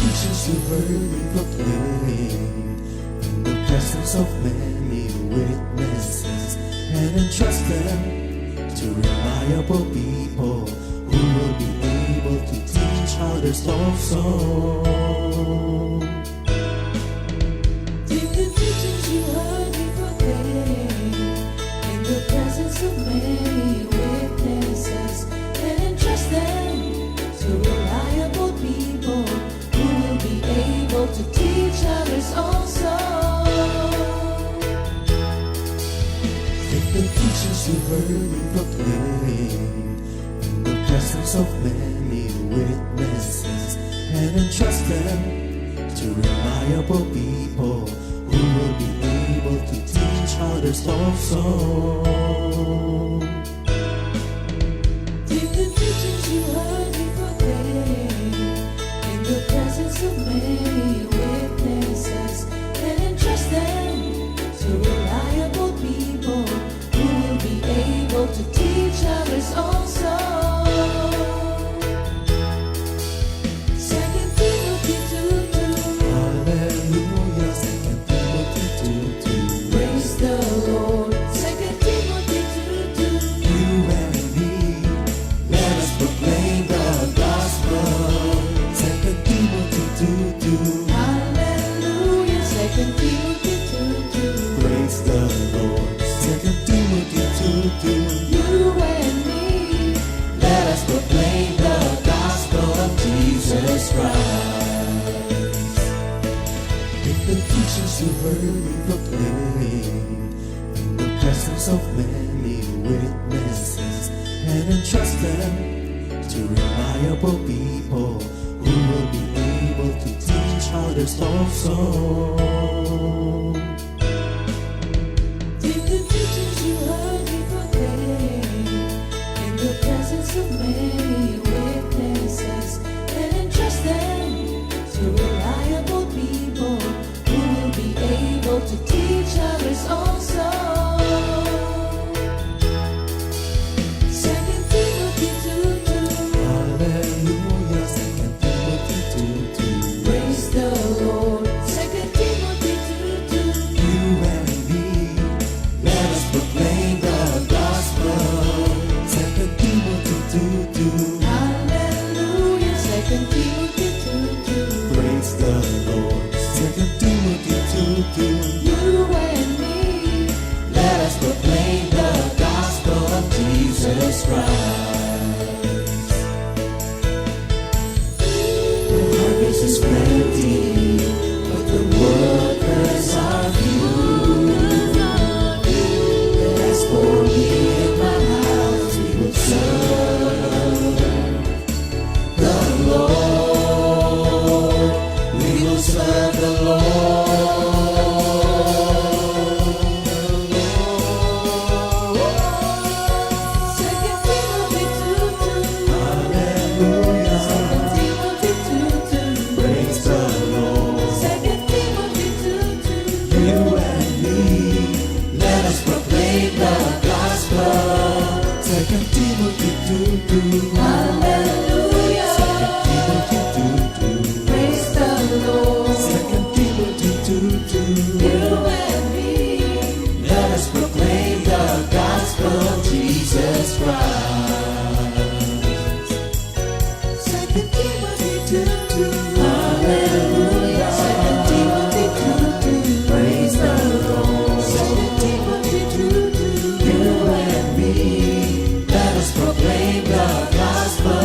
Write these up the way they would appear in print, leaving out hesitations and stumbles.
teachings you heard me proclaim in the presence of many witnesses, and entrust them to reliable people who will be able to teach others also. Take the teachings you heard me proclaim in the presence of many witnesses, and entrust them to reliable people who will be able to teach others also. Take the teachings you heard me proclaim in the presence of many witnesses, and entrust them to reliable people who will be able to teach others also. Take the teachings you heard me proclaim in the presence of many witnesses, and entrust them to reliable people who will be able to teach others also. 2 Timothy 2:2. Hallelujah, 2 Timothy 2:2. Praise the Lord. 2 Timothy 2:2. You and me, let us proclaim the gospel. 2 Timothy 2:2. Hallelujah. 2 Timothy 2:2. Praise the Lord. 2 Timothy 2:2. You and me, Let us proclaim the gospel of Jesus Christ. Take the teachings you heard me proclaim in the presence of many witnesses, and entrust them to reliable people who will be able to teach others also. take the teachings you heard me proclaim in the presence of many witnesses, and entrust them to reliable people who will be able to teach others also. 2 Timothy 2:2. Hallelujah, 2 Timothy 2:2. Praise the Lord. 2 Timothy 2:2. You and me, let us proclaim the gospel. 2 Timothy 2:2. Hallelujah. 2 Timothy 2:2. Praise the Lord. 2 Timothy 2:2. You and me, Let us proclaim the gospel of Jesus Christ. The harvest is plenty, but the workers are few. As for me and my house, we will serve the Lord. We will serve the Lord. hallelujah. 2 Timothy 2:2. Praise the Lord. 2 Timothy 2:2. You and me, Let us proclaim the gospel of Jesus Christ. 2 Timothy 2:2. Hallelujah. 2 Timothy 2:2. Praise the Lord. 2 Timothy 2:2. You and me, let us proclaim the gospel.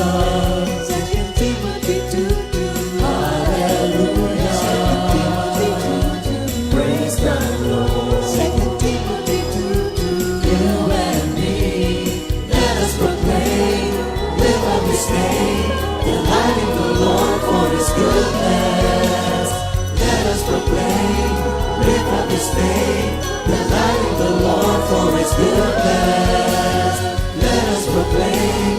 2 Timothy 2:2. Hallelujah. 2 Timothy 2:2. Praise the Lord. 2 Timothy 2:2. You and me, let us proclaim with a disdain, delighting the Lord for His goodness. Let us proclaim with a disdain, delighting the Lord for His goodness. Let us proclaim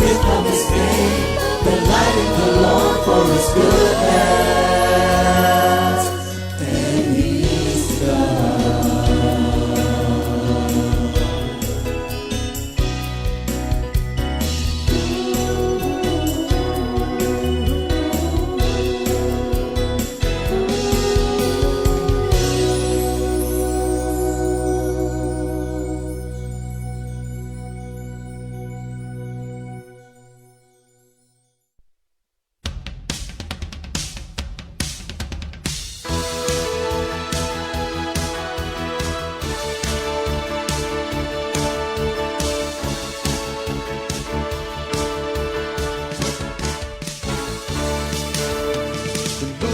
with a disdain, delighting the Lord for His goodness. And He's God.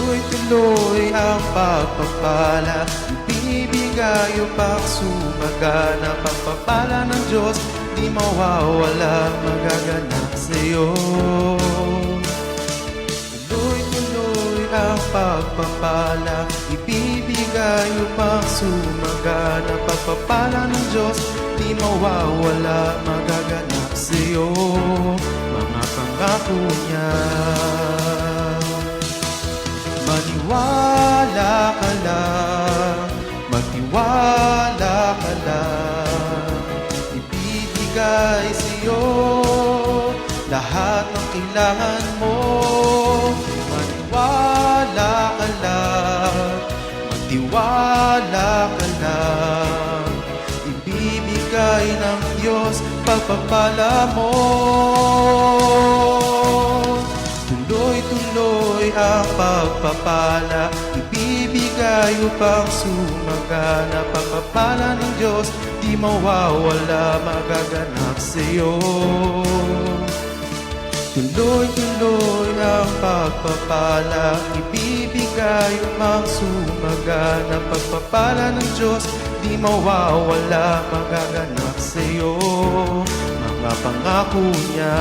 Tuloy-tuloy ang pagpapala, ibibigay upang sumagana. Pagpapala ng Diyos, di mawawala, magaganap sa'yo. Tuloy-tuloy ang pagpapala, ibibigay upang sumagana. Pagpapala ng Diyos, di mawawala, magaganap sa'yo, mga pangako niya. Maniwala ka lang, magtiwala ka lang, ibibigay sa'yo lahat ng kailangan mo. Maniwala ka lang, magtiwala ka lang, ibibigay ng Diyos pagpapala mo. Tuloy-tuloy ang pagpapala, ibibigay upang sumagana. Pagpapala ng Diyos, di mawawala, magaganap sa'yo. Tuloy-tuloy ang pagpapala, ibibigay upang sumagana. Pagpapala ng Diyos, di mawawala, magaganap sa'yo, mga pangako niya.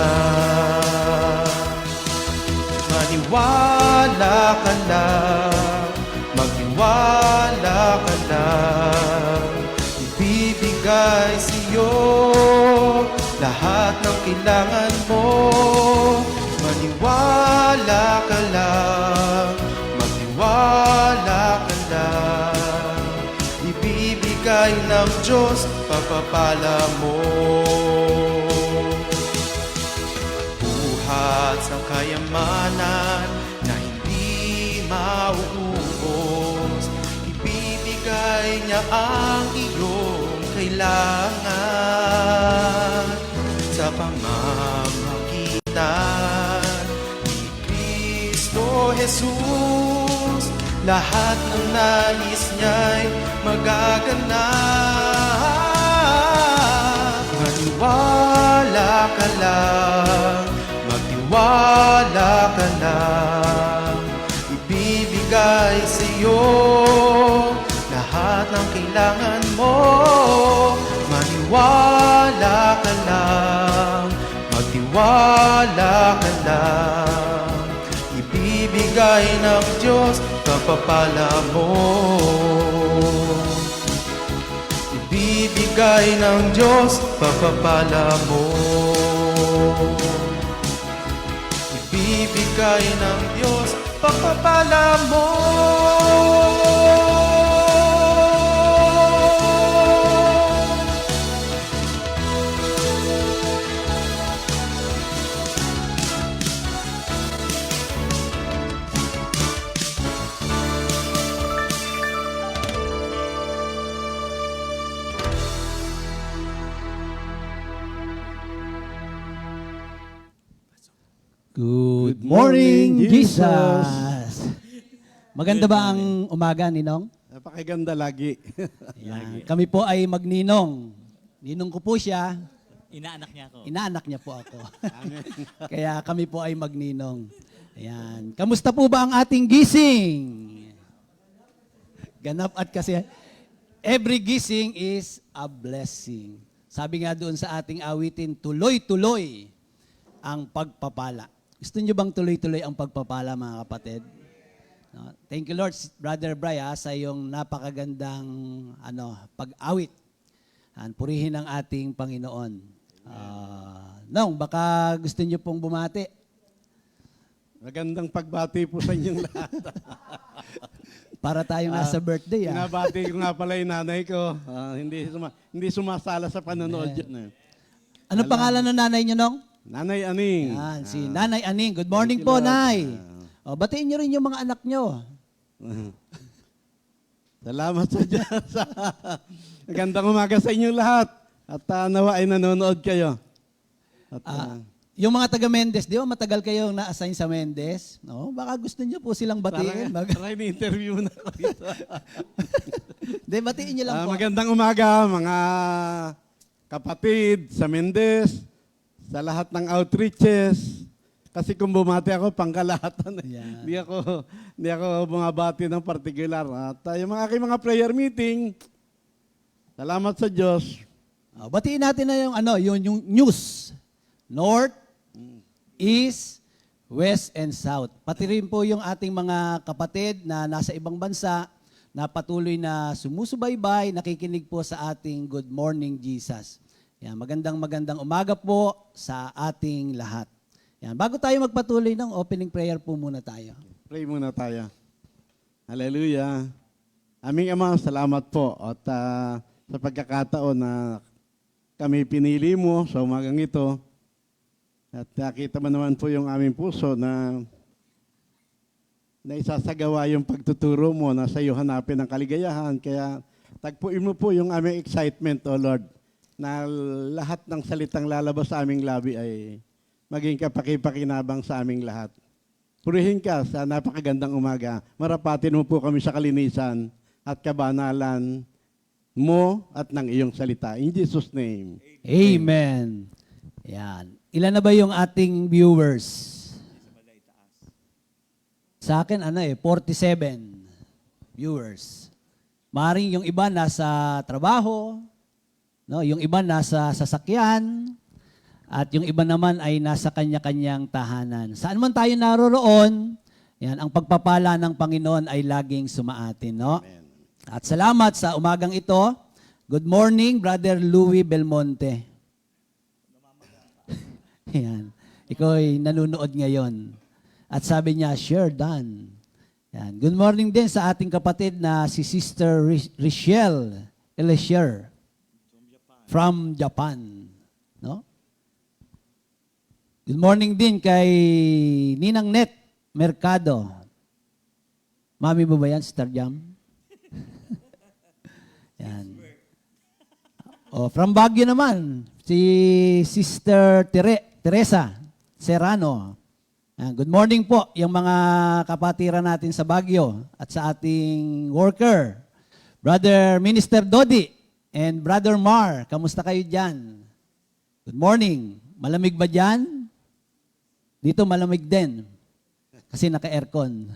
Maniwala ka lang, magtiwala ka lang, ibibigay sa'yo lahat ng kailangan mo. Maniwala ka lang, magtiwala ka lang, ibibigay ng Diyos pagpapala mo. Buhat ng kayamanan na hindi mauubos, ibibigay niya ang iyong kailangan sa pamamagitan ni Kristo Jesus. Lahat ng nais niya'y magaganap. Maniwala ka lang, magtiwala ka lang, ibibigay sa'yo lahat ng kailangan mo. Maniwala ka lang, magtiwala ka lang, ibibigay ng Diyos pagpapala mo. Ibibigay ng Diyos pagpapala mo. Ibibigay ng Diyos pagpapala mo. Good morning, Jesus! Maganda ba ang umaga, Ninong? Napakaganda lagi. Ayan. Kami po ay magninong. Ninong ko po siya. Inaanak niya ako. Inaanak niya po ako. Kaya kami po ay magninong. Ayan. Kamusta po ba ang ating gising? Ganap at kasi every gising is a blessing. Sabi nga doon sa ating awitin, tuloy-tuloy ang pagpapala. Gusto niyo bang tuloy-tuloy ang pagpapala, mga kapatid? No? Thank you, Lord, Brother Bry, sa iyong napakagandang pag-awit. Purihin ang ating Panginoon. Nong, baka gusto niyo pong bumati. Magandang pagbati po sa inyong lahat. Para tayong nasa birthday. Pinabati ko nga pala yung nanay ko. Hindi sumasala sa panonood yan. Ano pangalan ng nanay niyo, Nong? Nanay Aning. Yan, si Nanay Aning. Good morning po, Nay. Batiin niyo rin yung mga anak niyo. Salamat sa Diyos. Magandang umaga sa inyong lahat. At nawa ay nanonood kayo. At, Yung mga taga Mendez, di ba matagal kayong na-assign sa Mendez? No? Baka gusto niyo po silang batiin. Parang ini-interview na ako dito. Di, batiin niyo lang po. Magandang umaga mga kapatid sa Mendez, sa lahat ng outreaches, Kasi kung bumati ako, pangkalahatan. Yan. Hindi ako bumabati ng particular. At yung mga aking mga prayer meeting, salamat sa Diyos. Batiin natin na yung news. North, East, West, and South. Pati rin po yung ating mga kapatid na nasa ibang bansa na patuloy na sumusubaybay, nakikinig po sa ating Good Morning Jesus. Yan, magandang umaga po sa ating lahat. Yan, bago tayo magpatuloy ng opening prayer po muna tayo. Pray muna tayo. Hallelujah. Aming Ama, salamat po at sa pagkakataon na kami pinili mo sa umagang ito. At nakita mo naman po yung aming puso na isasagawa yung pagtuturo mo na sa iyo hanapin ang kaligayahan. Kaya tagpuin mo po yung aming excitement, O Lord, na lahat ng salitang lalabas sa aming labi ay maging kapaki-pakinabang sa aming lahat. Purihin ka sa napakagandang umaga. Marapatin mo po kami sa kalinisan at kabanalan mo at ng iyong salita. In Jesus' name. Amen. Yan. Ilan na ba yung ating viewers? Sa akin, 47 viewers. Maring yung iba nasa trabaho, no? Yung iba nasa sasakyan, at yung iba naman ay nasa kanya-kanyang tahanan. Saan man tayo naroroon, yan, ang pagpapala ng Panginoon ay laging sumaatin, no? At salamat sa umagang ito. Good morning, Brother Louis Belmonte. Yan. Ikaw ay nanonood ngayon. At sabi niya, sure, done. Yan. Good morning din sa ating kapatid na si Sister Richelle Elesher from Japan. No? Good morning din kay Ninang Net Mercado. Mami mo ba yan, Sister Jam? Yan. From Baguio naman, si Sister Teresa Serrano. Good morning po, yung mga kapatiran natin sa Baguio at sa ating worker. Brother Minister Dodi and Brother Mar, kamusta kayo dyan? Good morning. Malamig ba dyan? Dito malamig din. Kasi naka-aircon.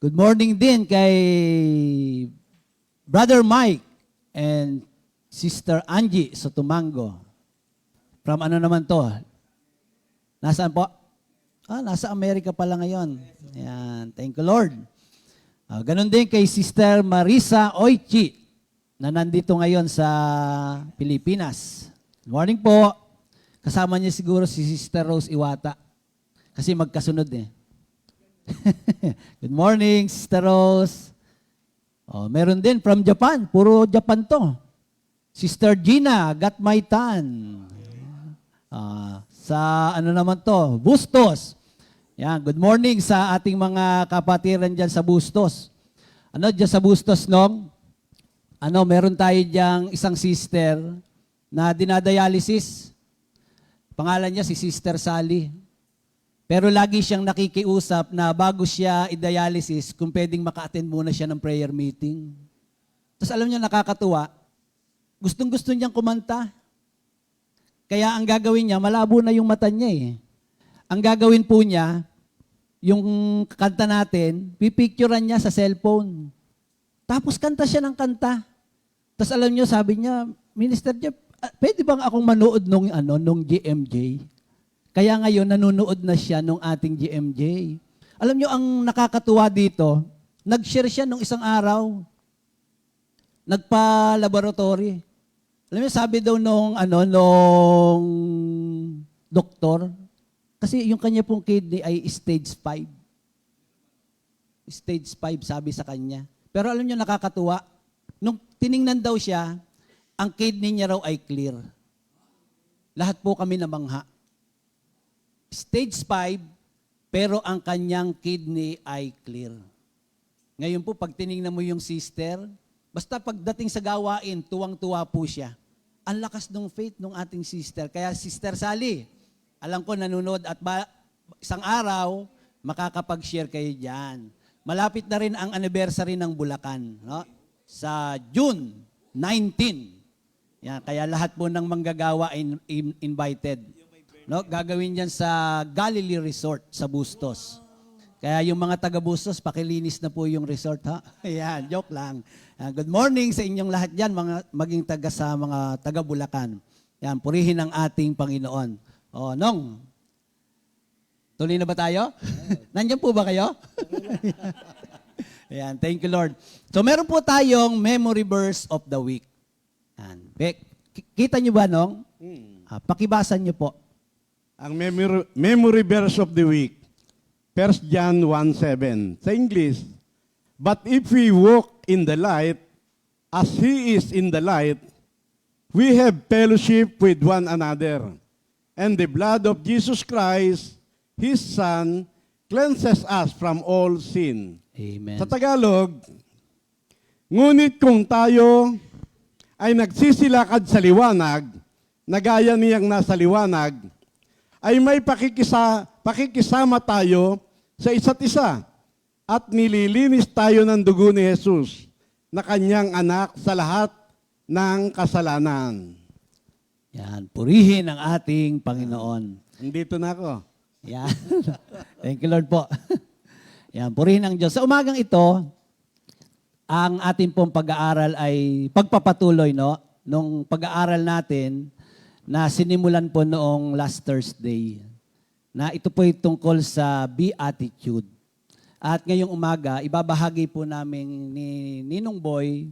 Good morning din kay Brother Mike and Sister Angie Sotomango. From ano naman to? Nasaan po? Nasa Amerika pala ngayon. Yan. Thank you, Lord. Ganon din kay Sister Marisa Oichi na nandito ngayon sa Pilipinas. Good morning po. Kasama niya siguro si Sister Rose Iwata. Kasi magkasunod eh. Good morning, Sister Rose. Meron din from Japan. Puro Japan to. Sister Gina, got my tan. Sa ano naman to? Bustos. Yan, good morning sa ating mga kapatiran dyan sa Bustos. Dyan sa Bustos, Nong? Meron tayo dyang isang sister na dinadialysis. Pangalan niya si Sister Sally. Pero lagi siyang nakikiusap na bago siya i-dialysis, kung pwedeng maka-attend muna siya ng prayer meeting. Tapos alam niyo, nakakatuwa, gustong-gusto niyang kumanta. Kaya ang gagawin niya, malabo na yung mata niya eh. Ang gagawin po niya, yung kanta natin, pipicturean niya sa cellphone. Tapos kanta siya ng kanta. Tapos alam niyo, sabi niya, Minister Jeff, pwede bang akong manood nung GMJ? Kaya ngayon, nanonood na siya nung ating GMJ. Alam niyo, ang nakakatuwa dito, nag-share siya nung isang araw. Nagpa-laboratory. Alam niyo, sabi daw nung doktor, kasi yung kanya pong kidney ay stage 5. Stage 5, sabi sa kanya. Pero alam niyo, nakakatuwa. Nung tiningnan daw siya, ang kidney niya raw ay clear. Lahat po kami namangha. Stage 5, pero ang kanyang kidney ay clear. Ngayon po, pag tiningnan mo yung sister, basta pagdating sa gawain, tuwang-tuwa po siya. Ang lakas ng faith ng ating sister. Kaya Sister Sally, alam ko nanonood at isang araw, makakapag-share kayo dyan. Malapit na rin ang anniversary ng Bulacan. No? Sa June 19. Yan, kaya lahat po ng manggagawa ay invited. No, gagawin yan sa Galilee Resort sa Bustos. Kaya yung mga taga Bustos, pakilinis na po yung resort, ha? Ayan, joke lang. Good morning sa inyong lahat dyan, maging taga sa mga taga Bulacan. Yan, purihin ang ating Panginoon. O, Nong, tuloy na ba tayo? Nandiyan po ba kayo? Ayan, thank you, Lord. So, meron po tayong memory verse of the week. Yan. Kita nyo ba, Nong? Pakibasan nyo po. Ang memory verse of the week, 1 John 1:7. Sa English, but if we walk in the light, as He is in the light, we have fellowship with one another. And the blood of Jesus Christ, His Son, cleanses us from all sin. Amen. Sa Tagalog, ngunit kung tayo ay nagsisilakad sa liwanag, na gaya niyang nasa liwanag, ay may pakikisama tayo sa isa't isa at nililinis tayo ng dugo ni Jesus na kanyang anak sa lahat ng kasalanan. Yan, purihin ang ating Panginoon. Nandito na ako. Yan. Thank you, Lord po. Yan, purihin ang Diyos. Sa umagang ito, ang ating pong pag-aaral ay pagpapatuloy, no? Nung pag-aaral natin na sinimulan po noong last Thursday, na ito po ay tungkol sa Beatitude. At ngayong umaga, ibabahagi po namin ni Ninong Boy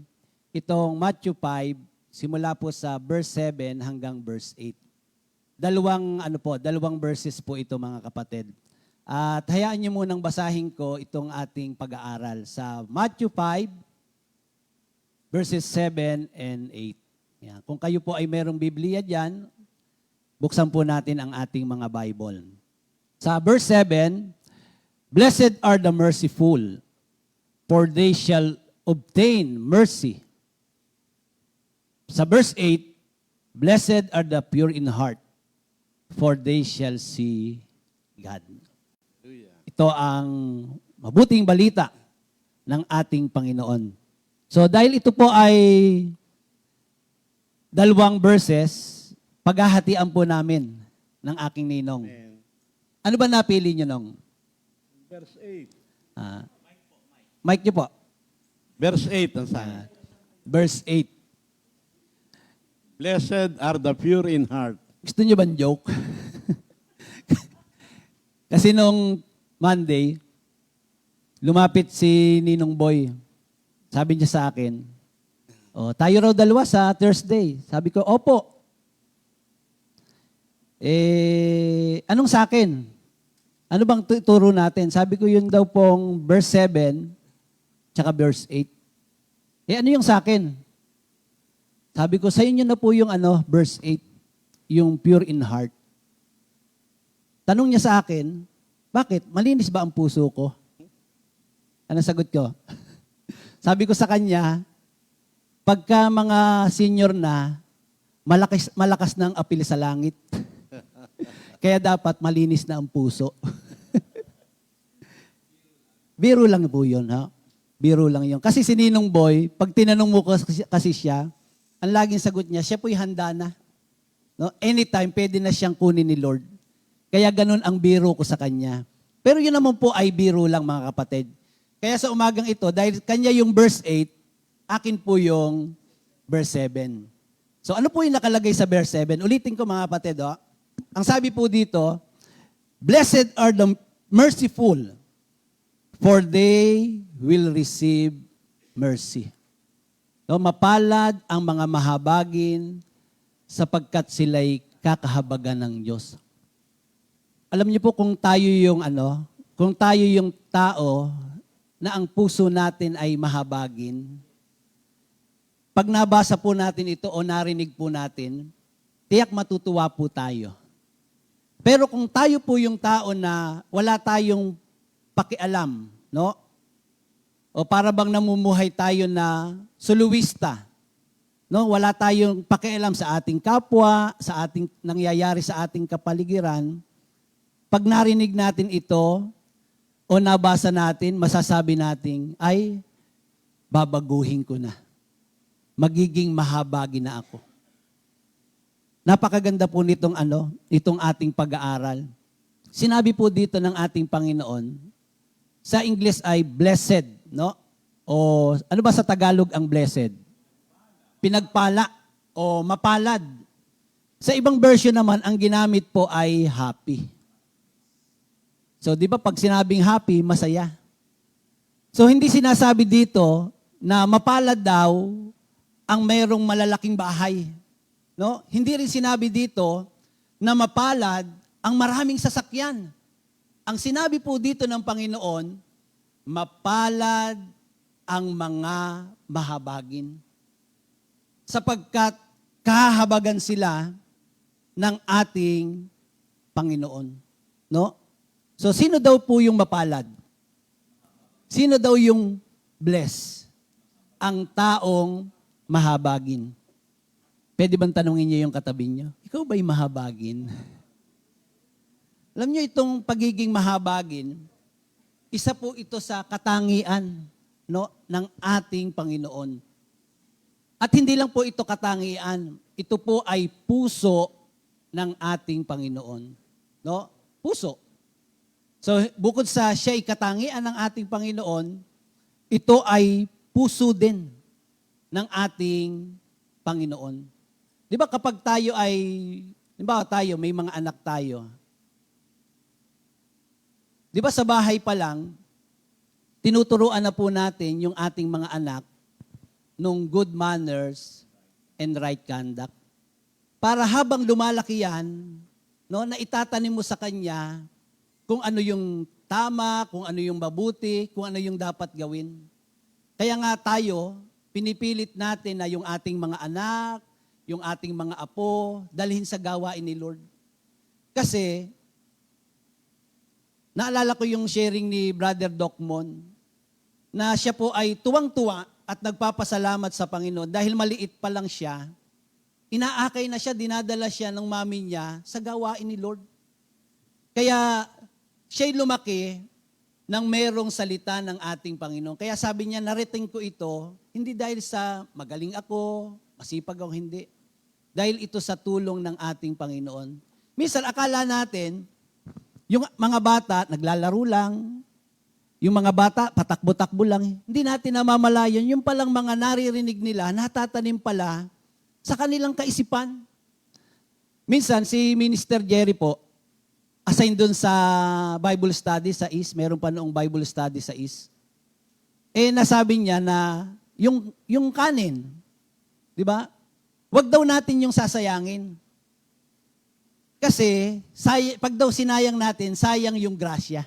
itong Matthew 5, simula po sa verse 7 hanggang verse 8. Dalawang verses po ito, mga kapatid. At hayaan niyo munang basahin ko itong ating pag-aaral sa Matthew 5, verses 7 and 8. Yan. Kung kayo po ay merong Biblia dyan, buksan po natin ang ating mga Bible. Sa verse 7, blessed are the merciful, for they shall obtain mercy. Sa verse 8, blessed are the pure in heart, for they shall see God. Ito ang mabuting balita ng ating Panginoon. So dahil ito po ay dalawang verses, paghahatian po namin ng aking ninong. Ano ba napili nyo, Nong? Verse 8. Mic nyo po. Verse 8 ang sabi. Verse 8. Blessed are the pure in heart. Gusto nyo bang joke? Kasi nung Monday, lumapit si Ninong Boy. Sabi niya sa akin, tayo raw dalawa sa Thursday. Sabi ko, opo. Anong sa akin? Ano bang turo natin? Sabi ko yun daw pong verse 7 tsaka verse 8. Ano yung sa akin? Sabi ko, sa inyo na po yung verse 8, yung pure in heart. Tanong niya sa akin, bakit? Malinis ba ang puso ko? Ano sagot ko? Sabi ko sa kanya, pagka mga senior na, malakas na ang apil sa langit. Kaya dapat malinis na ang puso. Biro lang po yun, ha? Biro lang yun. Kasi si Ninong Boy, pag tinanong mo kasi siya, ang laging sagot niya, siya po'y handa na. No? Anytime, pwede na siyang kunin ni Lord. Kaya ganun ang biro ko sa kanya. Pero yun naman po ay biro lang, mga kapatid. Kaya sa umagang ito, dahil kanya yung verse 8, akin po yung verse 7. So ano po yung nakalagay sa verse 7? Ulitin ko, mga kapatid. Ang sabi po dito, blessed are the merciful, for they will receive mercy. No, mapalad ang mga mahabagin sapagkat sila'y kakahabagan ng Diyos. Alam niyo po kung tayo yung tao na ang puso natin ay mahabagin, pag nabasa po natin ito o narinig po natin, tiyak matutuwa po tayo. Pero kung tayo po yung tao na wala tayong pakialam, no? O para bang namumuhay tayo na soloista, no? Wala tayong pakialam sa ating kapwa, sa ating nangyayari sa ating kapaligiran. Pag narinig natin ito o nabasa natin, masasabi natin, ay, babaguhin ko na. Magiging mahabagi na ako. Napakaganda po itong ating pag-aaral. Sinabi po dito ng ating Panginoon, sa English ay blessed, no? O ano ba sa Tagalog ang blessed? Pinagpala o mapalad. Sa ibang version naman, ang ginamit po ay happy. So, di ba pag sinabing happy, masaya. So, hindi sinasabi dito na mapalad daw ang mayroong malalaking bahay. No? Hindi rin sinabi dito na mapalad ang maraming sasakyan. Ang sinabi po dito ng Panginoon, mapalad ang mga mahabagin. Sapagkat kahabagan sila ng ating Panginoon. No? So, sino daw po yung mapalad? Sino daw yung bless? Ang taong mahabagin. Pwede bang tanungin niyo yung katabi niyo? Ikaw ba'y mahabagin? Alam niyo itong pagiging mahabagin, isa po ito sa katangian, no, ng ating Panginoon. At hindi lang po ito katangian, ito po ay puso ng ating Panginoon. No? Puso. So, bukod sa siya ay katangian ng ating Panginoon, ito ay puso din ng ating Panginoon. Di ba kapag tayo ay, di ba tayo, may mga anak tayo. Di ba sa bahay pa lang, tinuturuan na po natin yung ating mga anak nung good manners and right conduct. Para habang lumalaki yan, no, na itatanim mo sa kanya kung ano yung tama, kung ano yung mabuti, kung ano yung dapat gawin. Kaya nga tayo, pinipilit natin na yung ating mga anak, yung ating mga apo, dalhin sa gawain ni Lord. Kasi, naalala ko yung sharing ni Brother Docmon, na siya po ay tuwang-tuwa at nagpapasalamat sa Panginoon dahil maliit pa lang siya, inaakay na siya, dinadala siya ng mami niya sa gawain ni Lord. Kaya siya'y lumaki ng merong salita ng ating Panginoon. Kaya sabi niya, narating ko ito, hindi dahil sa magaling ako, masipag ako, hindi. Dahil ito sa tulong ng ating Panginoon. Minsan, akala natin, yung mga bata, naglalaro lang, yung mga bata, patakbo-takbo lang. Hindi natin namamalayan, yung palang mga naririnig nila, natatanim pala sa kanilang kaisipan. Minsan, si Minister Jerry po, assign doon sa Bible study sa East, meron pa noong Bible study sa East. Nasabi niya na yung kanin, di ba? Wag daw natin yung sasayangin. Kasi pag daw sinayang natin, sayang yung grasya.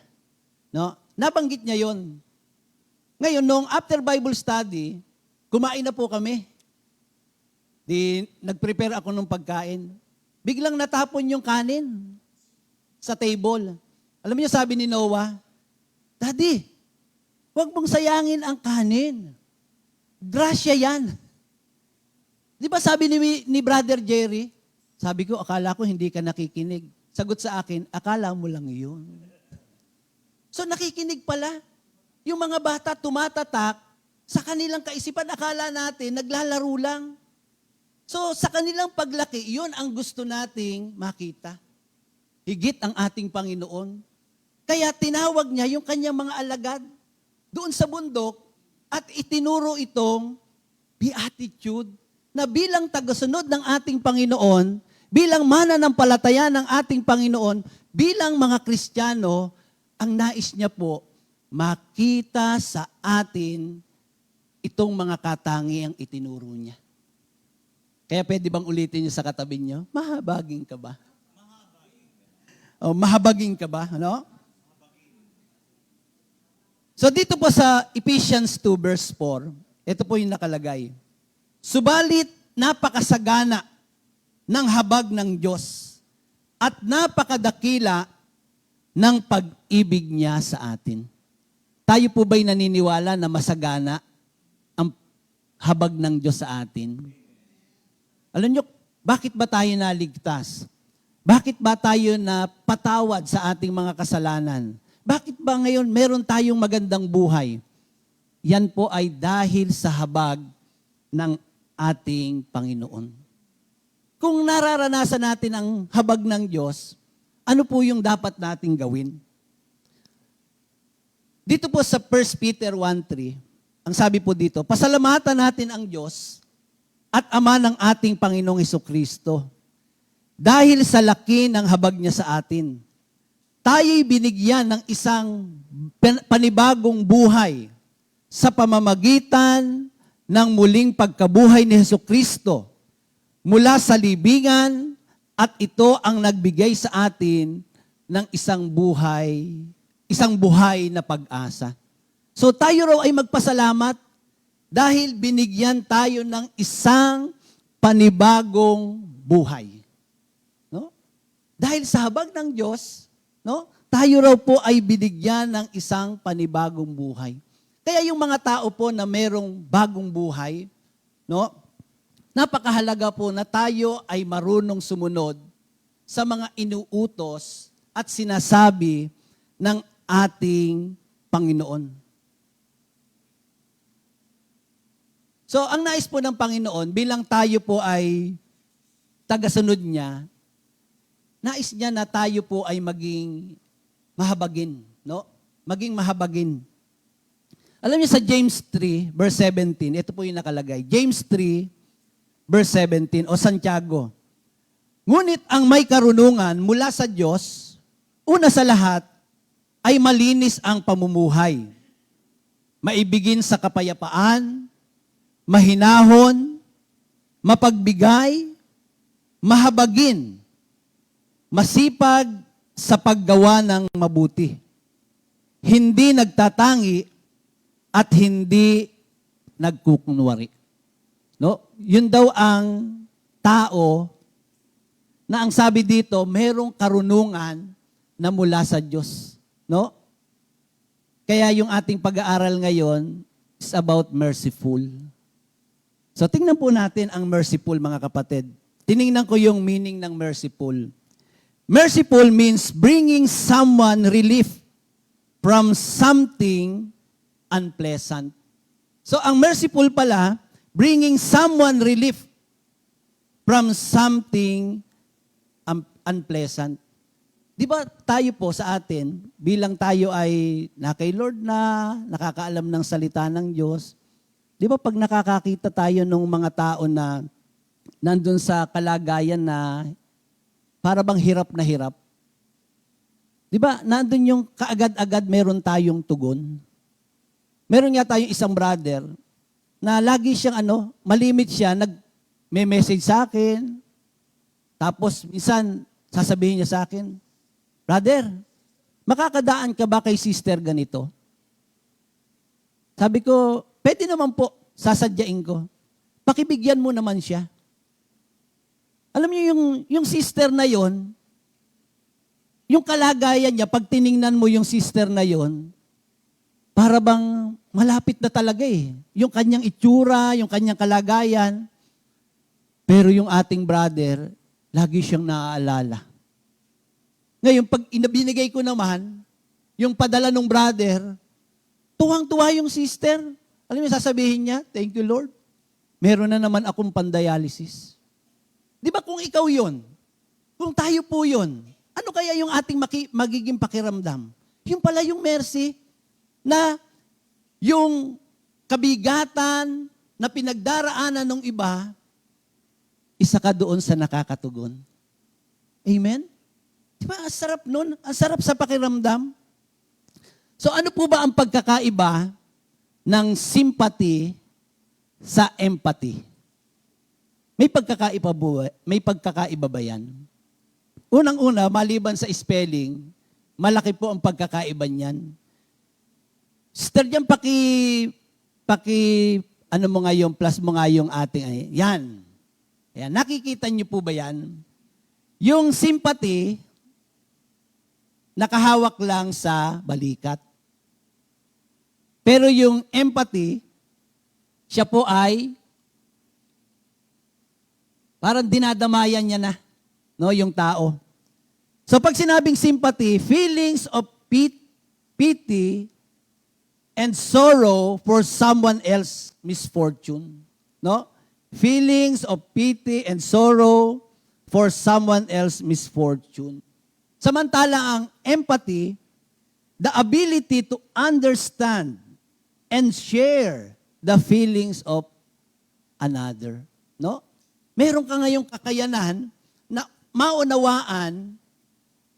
No? Nabanggit niya yon. Ngayon, nung after Bible study, kumain na po kami. Nag-prepare ako ng pagkain. Biglang natapon yung kanin sa table. Alam niyo, sabi ni Noah, Daddy, huwag mong sayangin ang kanin. Grasya yan. Di ba sabi ni Brother Jerry, sabi ko, akala ko hindi ka nakikinig. Sagot sa akin, akala mo lang yun. So nakikinig pala. Yung mga bata tumatatak, sa kanilang kaisipan, akala natin, naglalaro lang. So sa kanilang paglaki, yun ang gusto nating makita. Higit ang ating Panginoon. Kaya tinawag niya yung kanyang mga alagad doon sa bundok at itinuro itong beatitude na bilang tagasunod ng ating Panginoon, bilang mananampalataya ng ating Panginoon, bilang mga Kristiyano, ang nais niya po, makita sa atin itong mga katangiang itinuro niya. Kaya pwede bang ulitin niyo sa katabi niyo? Mahabagin ka ba? Mahabagin ka ba? Ano? So dito po sa Ephesians 2 verse 4, ito po yung nakalagay. Subalit napakasagana ng habag ng Diyos at napakadakila ng pag-ibig niya sa atin. Tayo po ba'y naniniwala na masagana ang habag ng Diyos sa atin? Alam niyo, bakit ba tayo naligtas? Bakit ba tayo na patawad sa ating mga kasalanan? Bakit ba ngayon meron tayong magandang buhay? Yan po ay dahil sa habag ng ating Panginoon. kung nararanasan natin ang habag ng Diyos, ano po yung dapat nating gawin? Dito po sa 1 Peter 1:3, ang sabi po dito, pasalamatan natin ang Diyos at Ama ng ating Panginoong Hesukristo dahil sa laki ng habag niya sa atin. Tayo'y binigyan ng isang panibagong buhay sa pamamagitan ng muling pagkabuhay ni Hesukristo mula sa libingan, at ito ang nagbigay sa atin ng isang buhay na pag-asa. So tayo raw ay magpasalamat dahil binigyan tayo ng isang panibagong buhay. No? Dahil sa habag ng Diyos, no? Tayo raw po ay binigyan ng isang panibagong buhay. Kaya yung mga tao po na merong bagong buhay, no? Napakahalaga po na tayo ay marunong sumunod sa mga inuutos at sinasabi ng ating Panginoon. So, ang nais po ng Panginoon, bilang tayo po ay tagasunod niya, nais niya na tayo po ay maging mahabagin, no? Maging mahabagin. Alam niyo sa James 3, verse 17, ito po yung nakalagay. James 3, verse 17, o Santiago. Ngunit ang may karunungan mula sa Diyos, una sa lahat, ay malinis ang pamumuhay. Maibigin sa kapayapaan, mahinahon, mapagbigay, mahabagin, masipag sa paggawa ng mabuti. Hindi nagtatangi at hindi nagkukunwari. No? Yun daw ang tao na ang sabi dito, merong karunungan na mula sa Diyos. No? Kaya yung ating pag-aaral ngayon is about merciful. So tingnan po natin ang merciful, mga kapatid. Tiningnan ko yung meaning ng merciful. Merciful means bringing someone relief from something unpleasant. So ang merciful pala, bringing someone relief from something unpleasant. Di ba tayo po sa atin, bilang tayo ay na kay Lord na, nakakaalam ng salita ng Diyos, di ba pag nakakakita tayo ng mga tao na nandun sa kalagayan na para bang hirap na hirap, di ba nandun yung kaagad-agad meron tayong tugon? Meron nga tayong isang brother na lagi siyang malimit siya, nag-message sa akin, tapos minsan sasabihin niya sa akin, brother, makakadaan ka ba kay sister ganito? Sabi ko, pwede naman po, sasadyain ko. Pakibigyan mo naman siya. Alam niyo yung sister na yon, yung kalagayan niya, pag tiningnan mo yung sister na yon, para bang malapit na talaga eh. Yung kanyang itsura, yung kanyang kalagayan. Pero yung ating brother, lagi siyang naaalala. Ngayon, pag inabinigay ko naman, yung padala ng brother, tuwang-tuwa yung sister. Alam mo, sasabihin niya, thank you Lord, meron na naman akong pandialysis. Di ba kung ikaw yon, kung tayo po yon, ano kaya yung ating magiging pakiramdam? Yung pala yung mercy, na yung kabigatan na pinagdaraanan ng iba, isa ka doon sa nakakatugon. Amen? Di ba, ang sarap nun? Ang sarap sa pakiramdam. So ano po ba ang pagkakaiba ng sympathy sa empathy? May pagkakaiba ba yan? Unang-una, maliban sa spelling, malaki po ang pagkakaiba niyan. Sister, dyan ano mo nga yung, plus mo nga yung ating, yan. Ayan, nakikita niyo po ba yan? Yung sympathy, nakahawak lang sa balikat. Pero yung empathy, siya po ay parang dinadamayan niya na, no, yung tao. So pag sinabing sympathy, feelings of pity and sorrow for someone else's misfortune. No? Feelings of pity and sorrow for someone else's misfortune. Samantala ang empathy, the ability to understand and share the feelings of another. No? Meron ka ngayong kakayanan na maunawaan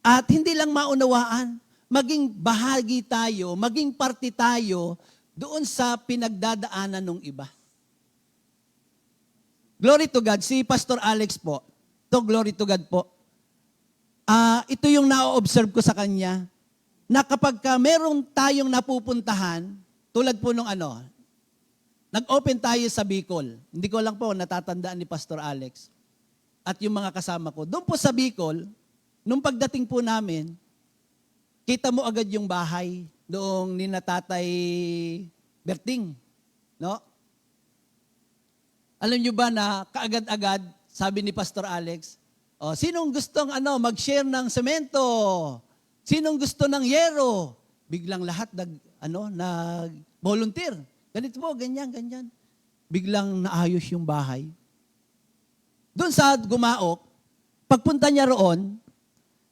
at hindi lang maunawaan, maging bahagi tayo, maging parte tayo doon sa pinagdadaanan ng iba. Glory to God. Si Pastor Alex po, glory to God po. Ito yung na-observe ko sa kanya, na kapag meron tayong napupuntahan, tulad po nung nag-open tayo sa Bicol. Hindi ko lang po natatandaan ni Pastor Alex at yung mga kasama ko. Doon po sa Bicol, nung pagdating po namin, kita mo agad yung bahay doong ni Tatay Berting. No? Alam nyo ba na kaagad-agad, sabi ni Pastor Alex, sinong gustong mag-share ng semento? Sinong gusto ng yero? Biglang lahat nag-volunteer. Ganito po, ganyan. Biglang naayos yung bahay. Doon sa Gumaok, pagpunta niya roon,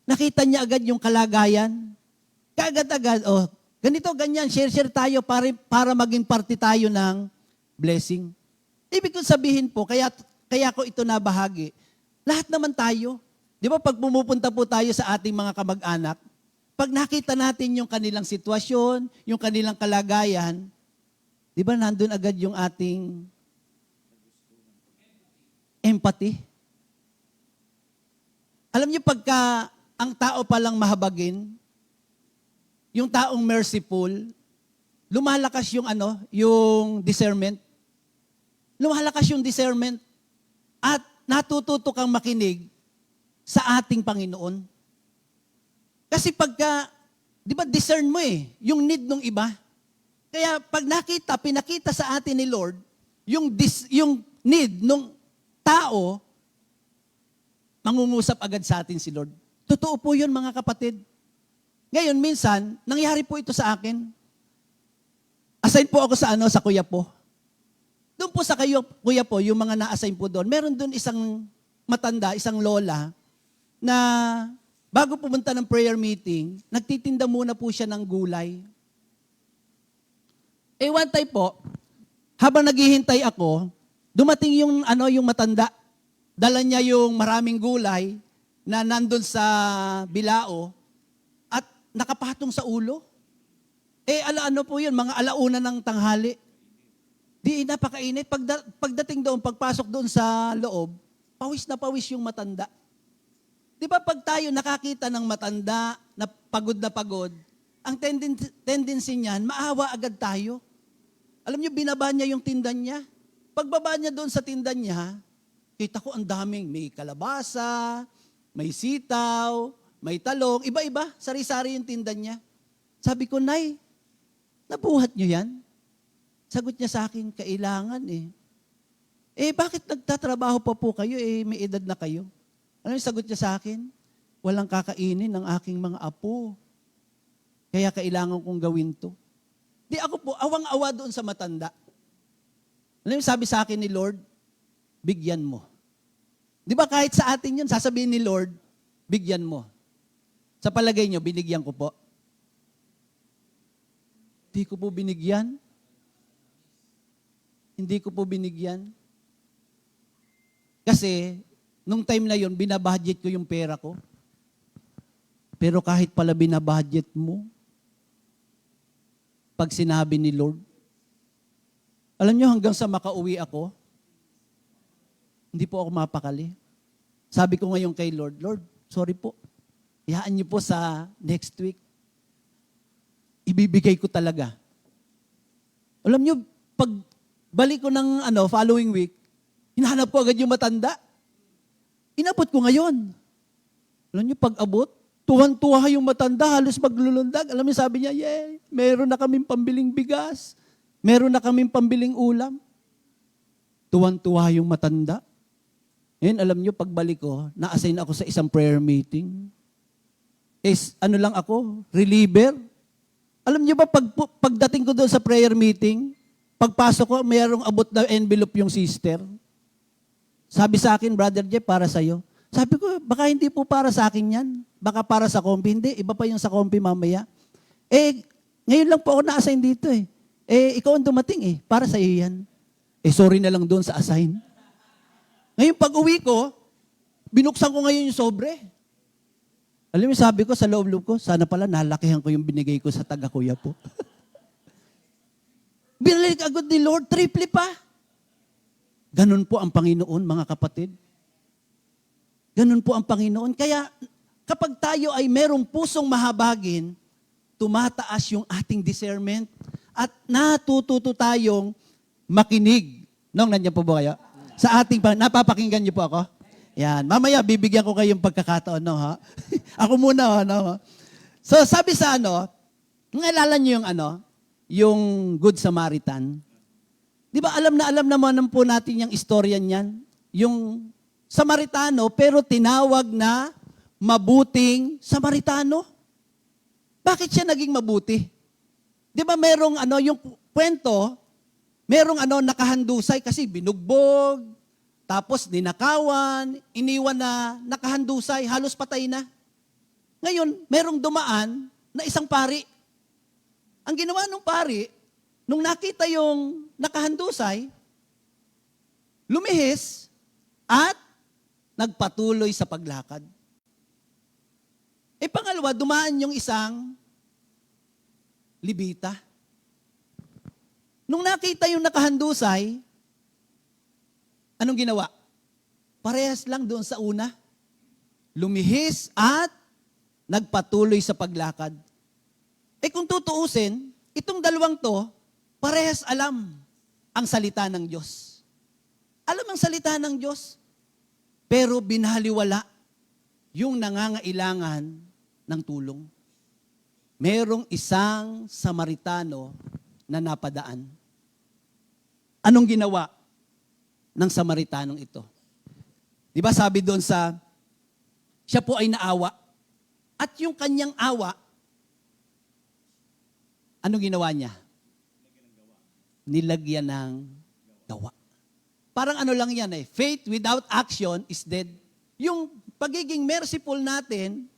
nakita niya agad yung kalagayan. Kaagad-agad, ganito, ganyan, share tayo para maging parte tayo ng blessing. Ibig kong sabihin po, kaya ko ito nabahagi, lahat naman tayo. Di ba pag pumupunta po tayo sa ating mga kamag-anak, pag nakita natin yung kanilang sitwasyon, yung kanilang kalagayan, di ba nandun agad yung ating empathy? Alam niyo, pagka ang tao palang mahabagin, yung taong merciful, lumalakas yung yung discernment. Lumalakas yung discernment at natututo kang makinig sa ating Panginoon. Kasi pagka, di ba discern mo yung need ng iba. Kaya pag pinakita sa atin ni Lord, yung need ng tao, mangungusap agad sa atin si Lord. Totoo po yun, mga kapatid. Ngayon, minsan, nangyari po ito sa akin. Assign po ako sa Kuya po. Doon po sa Kuya po, yung mga na-assign po doon, meron doon isang matanda, isang lola, na bago pumunta ng prayer meeting, nagtitinda muna po siya ng gulay. One time po, habang naghihintay ako, dumating yung matanda. Dala niya yung maraming gulay na nandun sa bilao at nakapatong sa ulo. Po yun, mga alauna ng tanghali. Di, napakainit. Pagdating doon, pagpasok doon sa loob, pawis na pawis yung matanda. Di ba pag tayo nakakita ng matanda na pagod, ang tendency niyan, maawa agad tayo. Alam niyo, binaba niya yung tindan niya. Pagbaba niya doon sa tindan niya, kita ko ang daming, may kalabasa, may sitaw, may talong, iba-iba, sari-sari yung tindan niya. Sabi ko, Nay, nabuhat niyo yan? Sagot niya sa akin, kailangan bakit nagtatrabaho pa po kayo? May edad na kayo. Ano yung sagot niya sa akin? Walang kakainin ng aking mga apo. Kaya kailangan kong gawin to. Di ako po, awang-awa doon sa matanda. Ano yung sabi sa akin ni Lord? Bigyan mo. Di ba kahit sa atin yun, sasabihin ni Lord, bigyan mo. Sa palagay niyo, binigyan ko po. Di ko po binigyan. Hindi ko po binigyan. Kasi, nung time na yon, binabudget ko yung pera ko. Pero kahit pala binabudget mo, pag sinabi ni Lord, alam nyo, hanggang sa makauwi ako, hindi po ako mapakali. Sabi ko ngayon kay Lord, Lord, sorry po. Iyaan niyo po sa next week. Ibibigay ko talaga. Alam nyo, pag balik ko ng following week, hinahanap ko agad yung matanda. Inabot ko ngayon. Alam nyo, pag abot, tuwan-tuwa yung matanda, halos maglulundag. Alam niyo, sabi niya, meron na kaming pambiling bigas. Meron na kaming pambiling ulam. Tuwan-tuwa yung matanda. Ngayon, alam niyo, pagbalik ko, na-assign ako sa isang prayer meeting. Lang ako, reliever. Alam niyo ba, pagdating ko doon sa prayer meeting, pagpasok ko, mayroong abot na envelope yung sister. Sabi sa akin, Brother Jeff, para sa'yo. Sabi ko, baka hindi po para sa akin yan. Baka para sa kompi. Hindi, iba pa yung sa kompi mamaya. Ngayon lang po ako na-assign dito eh. Ikaw ang dumating eh. Para sa iyo yan. Sorry na lang doon sa assign. Ngayon pag uwi ko, binuksan ko ngayon yung sobre. Alam mo, sabi ko sa loob-loob ko, sana pala nalakihan ko yung binigay ko sa taga-kuya po. Binalik agad ni Lord, triple pa. Ganun po ang Panginoon, mga kapatid. Ganun po ang Panginoon. Kaya kapag tayo ay merong pusong mahabagin, tumataas yung ating discernment at natututo tayong makinig. Nandiyan po ba kayo? Sa ating, napapakinggan niyo po ako? Yan. Mamaya, bibigyan ko kayong pagkakataon, no, ha? Ako muna, no? So, sabi sa naalala niyo yung Good Samaritan? Di ba, alam naman po natin yung istorya niyan? Yung Samaritano, pero tinawag na mabuting Samaritano. Bakit siya naging mabuti? Di ba merong yung kwento, merong nakahandusay kasi binugbog, tapos ninakawan, iniwan na nakahandusay, halos patay na. Ngayon, merong dumaan na isang pari. Ang ginawa ng pari, nung nakita yung nakahandusay, lumihis at nagpatuloy sa paglakad. Pangalawa, dumaan yung isang Libita. Nung nakita yung nakahandusay, anong ginawa? Parehas lang doon sa una. Lumihis at nagpatuloy sa paglakad. Kung tutuusin, itong dalawang to, parehas alam ang salita ng Diyos. Alam ang salita ng Diyos, pero binahaliwala yung nangangailangan ng tulong. Merong isang Samaritano na napadaan. Anong ginawa ng Samaritanong ito? Di ba sabi doon siya po ay naawa. At yung kanyang awa, anong ginawa niya? Nilagyan ng gawa. Parang lang yan faith without action is dead. Yung pagiging merciful natin,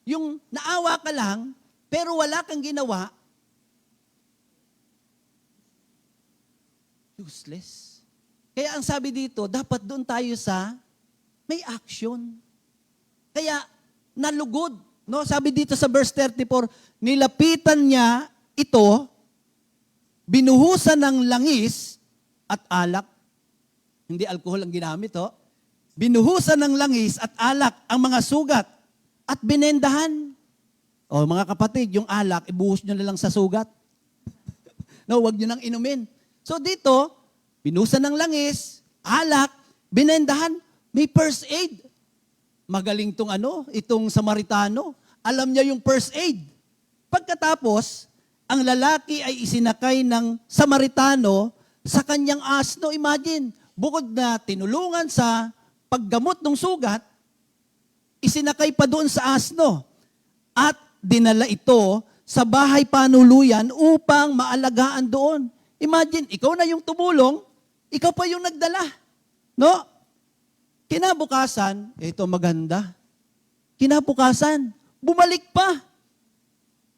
yung naawa ka lang, pero wala kang ginawa, useless. Kaya ang sabi dito, dapat doon tayo sa may action. Kaya nalugod. No? Sabi dito sa verse 34, nilapitan niya ito, binuhusan ng langis at alak. Hindi alcohol ang ginamit, Binuhusan ng langis at alak ang mga sugat at binendahan. Mga kapatid, yung alak, ibuhos nyo na lang sa sugat. No, wag nyo nang inumin. So dito, binuhusan ng langis, alak, binendahan, may first aid. Magaling itong Samaritano. Alam niya yung first aid. Pagkatapos, ang lalaki ay isinakay ng Samaritano sa kanyang asno. Imagine, bukod na tinulungan sa paggamot ng sugat, isinakay pa doon sa asno at dinala ito sa bahay panuluyan upang maalagaan doon. Imagine, ikaw na yung tumulong, ikaw pa yung nagdala. No? Kinabukasan, ito maganda. Kinabukasan, bumalik pa.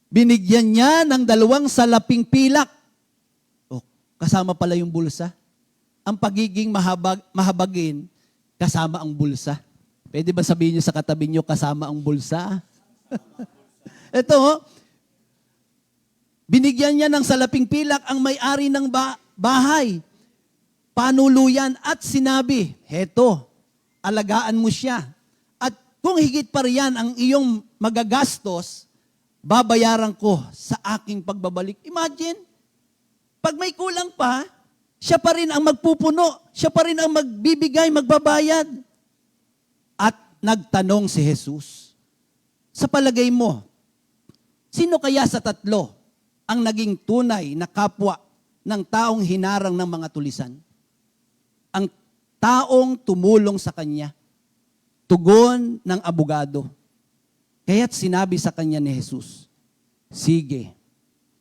Binigyan niya ng 2 salaping pilak. Kasama pala yung bulsa. Ang pagiging mahabagin, kasama ang bulsa. Pwede ba sabihin niyo sa katabi niyo, kasama ang bulsa? Ito, binigyan niya ng salaping pilak ang may-ari ng bahay, panuluyan at sinabi, heto, alagaan mo siya. At kung higit pa riyan ang iyong magagastos, babayaran ko sa aking pagbabalik. Imagine, pag may kulang pa, siya pa rin ang magpupuno, siya pa rin ang magbibigay, magbabayad. At nagtanong si Jesus, sa palagay mo, sino kaya sa 3 ang naging tunay na kapwa ng taong hinarang ng mga tulisan? Ang taong tumulong sa kanya. Tugon ng abogado. Kaya't sinabi sa kanya ni Jesus, sige,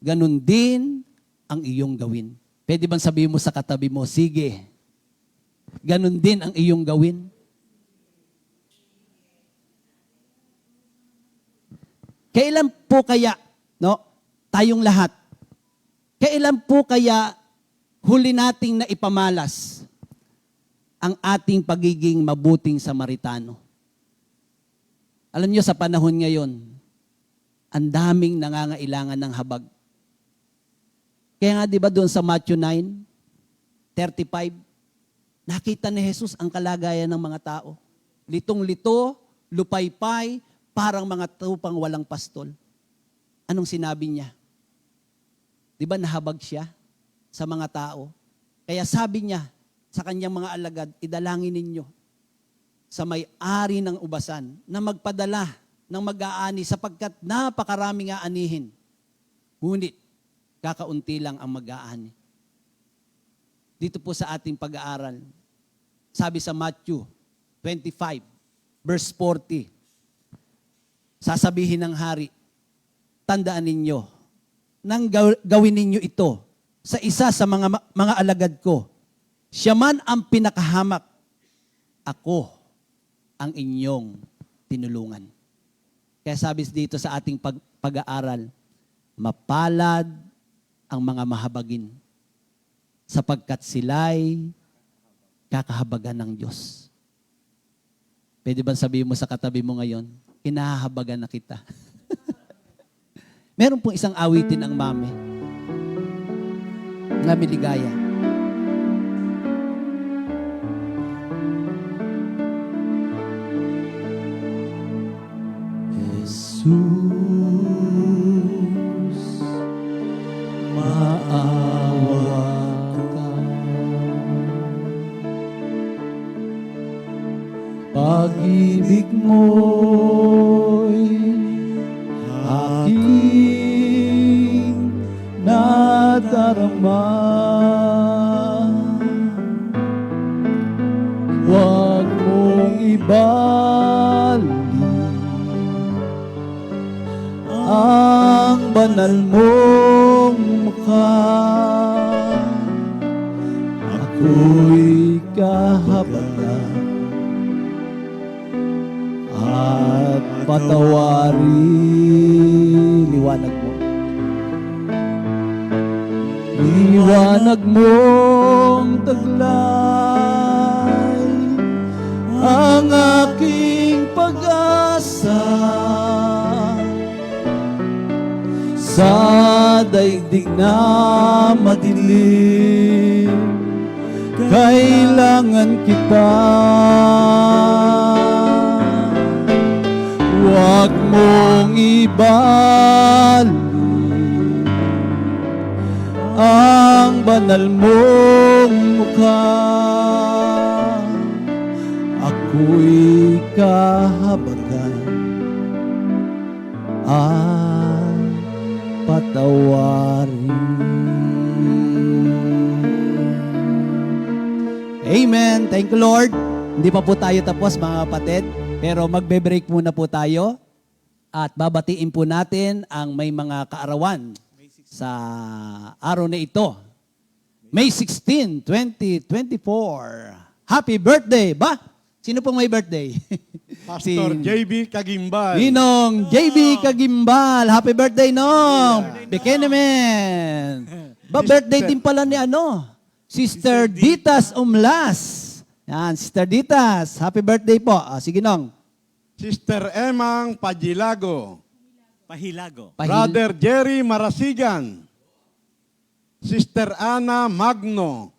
ganun din ang iyong gawin. Pwede bang sabihin mo sa katabi mo, sige, ganun din ang iyong gawin? Kailan po kaya, no, tayong lahat, kailan po kaya huli nating naipamalas ang ating pagiging mabuting Samaritano? Alam niyo, sa panahon ngayon, ang daming nangangailangan ng habag. Kaya nga, di ba doon sa Matthew 9:35, nakita ni Jesus ang kalagayan ng mga tao. Litong-lito, lupaypay, parang mga tupang walang pastol. Anong sinabi niya? Di ba nahabag siya sa mga tao? Kaya sabi niya sa kanyang mga alagad, idalangin ninyo sa may-ari ng ubasan na magpadala ng mag-aani sapagkat napakaraming aanihin. Ngunit, kakaunti lang ang mag-aani. Dito po sa ating pag-aaral, sabi sa Matthew 25, verse 40, sasabihin ng hari, tandaan ninyo, nang gawin ninyo ito sa isa sa mga alagad ko, siya man ang pinakahamak, ako ang inyong tinulungan. Kaya sabi dito sa ating pag-aaral, mapalad ang mga mahabagin sapagkat sila'y kakahabagan ng Diyos. Pwede ba sabihin mo sa katabi mo ngayon, kinahahabagan na kita? Meron pong isang awitin ang mami na miligaya. Jesus, maawa ka. Pag-ibig mo'y aking nadarama. Huwag mong ibalik ang banal mong mukha. Ako'y kahabagan at patawarin. Liwanag mo. Liwanag mong taglay ang aking pag-asa sa daigdig na madilim. Kailangan kita. Huwag mong ibalik ang banal mong mukha. Ako'y kahabagan at patawarin. Amen. Thank you, Lord. Hindi pa po tayo tapos, mga kapatid. Pero magbe-break muna po tayo at babatiin po natin ang may mga kaarawan sa araw na ito. May 16, 2024. Happy birthday ba? Sino pong may birthday? Pastor JB Kagimbal. Ninong JB Kagimbal. Happy birthday, Nong. Bekenemen. Birthday din pala ni Sister Ditas Umlas. Yan, Sister Ditas. Happy birthday po. Sige, Nong. Sister Emang Pajilago. Pahilago. Brother Jerry Marasigan. Sister Ana Magno.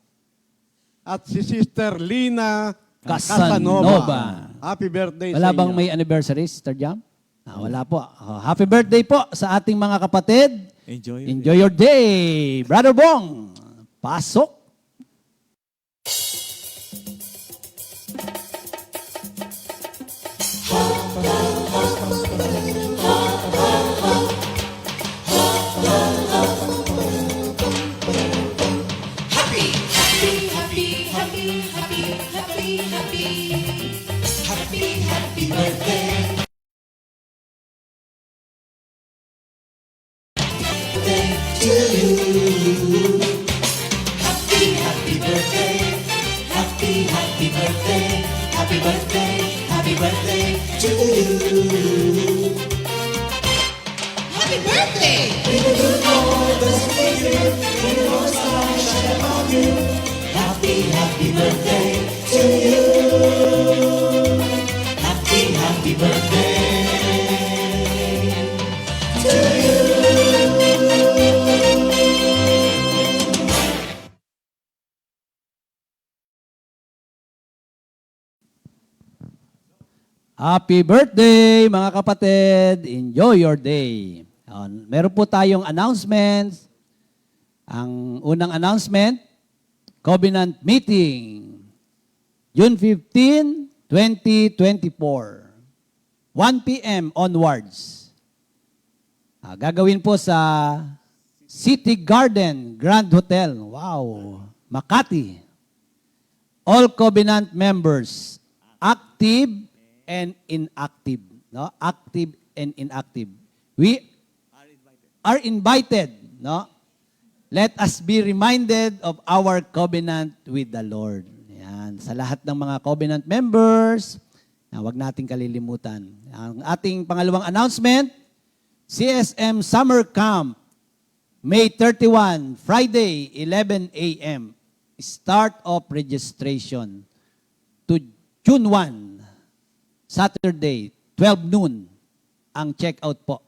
At si Sister Lina Casanova. Happy birthday Wala sa bang inyo. may anniversary, Sister Jam? Wala po. Happy birthday po sa ating mga kapatid. Enjoy Your day. Brother Bong, pasok. Happy birthday! May the good Lord bless you, may the Lord's light shine upon you. Happy, happy birthday to you. Happy, happy birthday to you. Happy birthday mga kapatid! Enjoy your day. Meron po tayong announcements. Ang unang announcement, Covenant Meeting, June 15, 2024, 1 p.m. onwards. Gagawin po sa City Garden Grand Hotel. Wow! Makati. All Covenant members, active and inactive, no? Active and inactive. We are invited, no? Let us be reminded of our covenant with the Lord. Yan. Sa lahat ng mga covenant members, huwag nating kalilimutan. Ang ating pangalawang announcement, CSM Summer Camp, May 31, Friday, 11 a.m. Start of registration to June 1, Saturday, 12 noon, ang check-out po.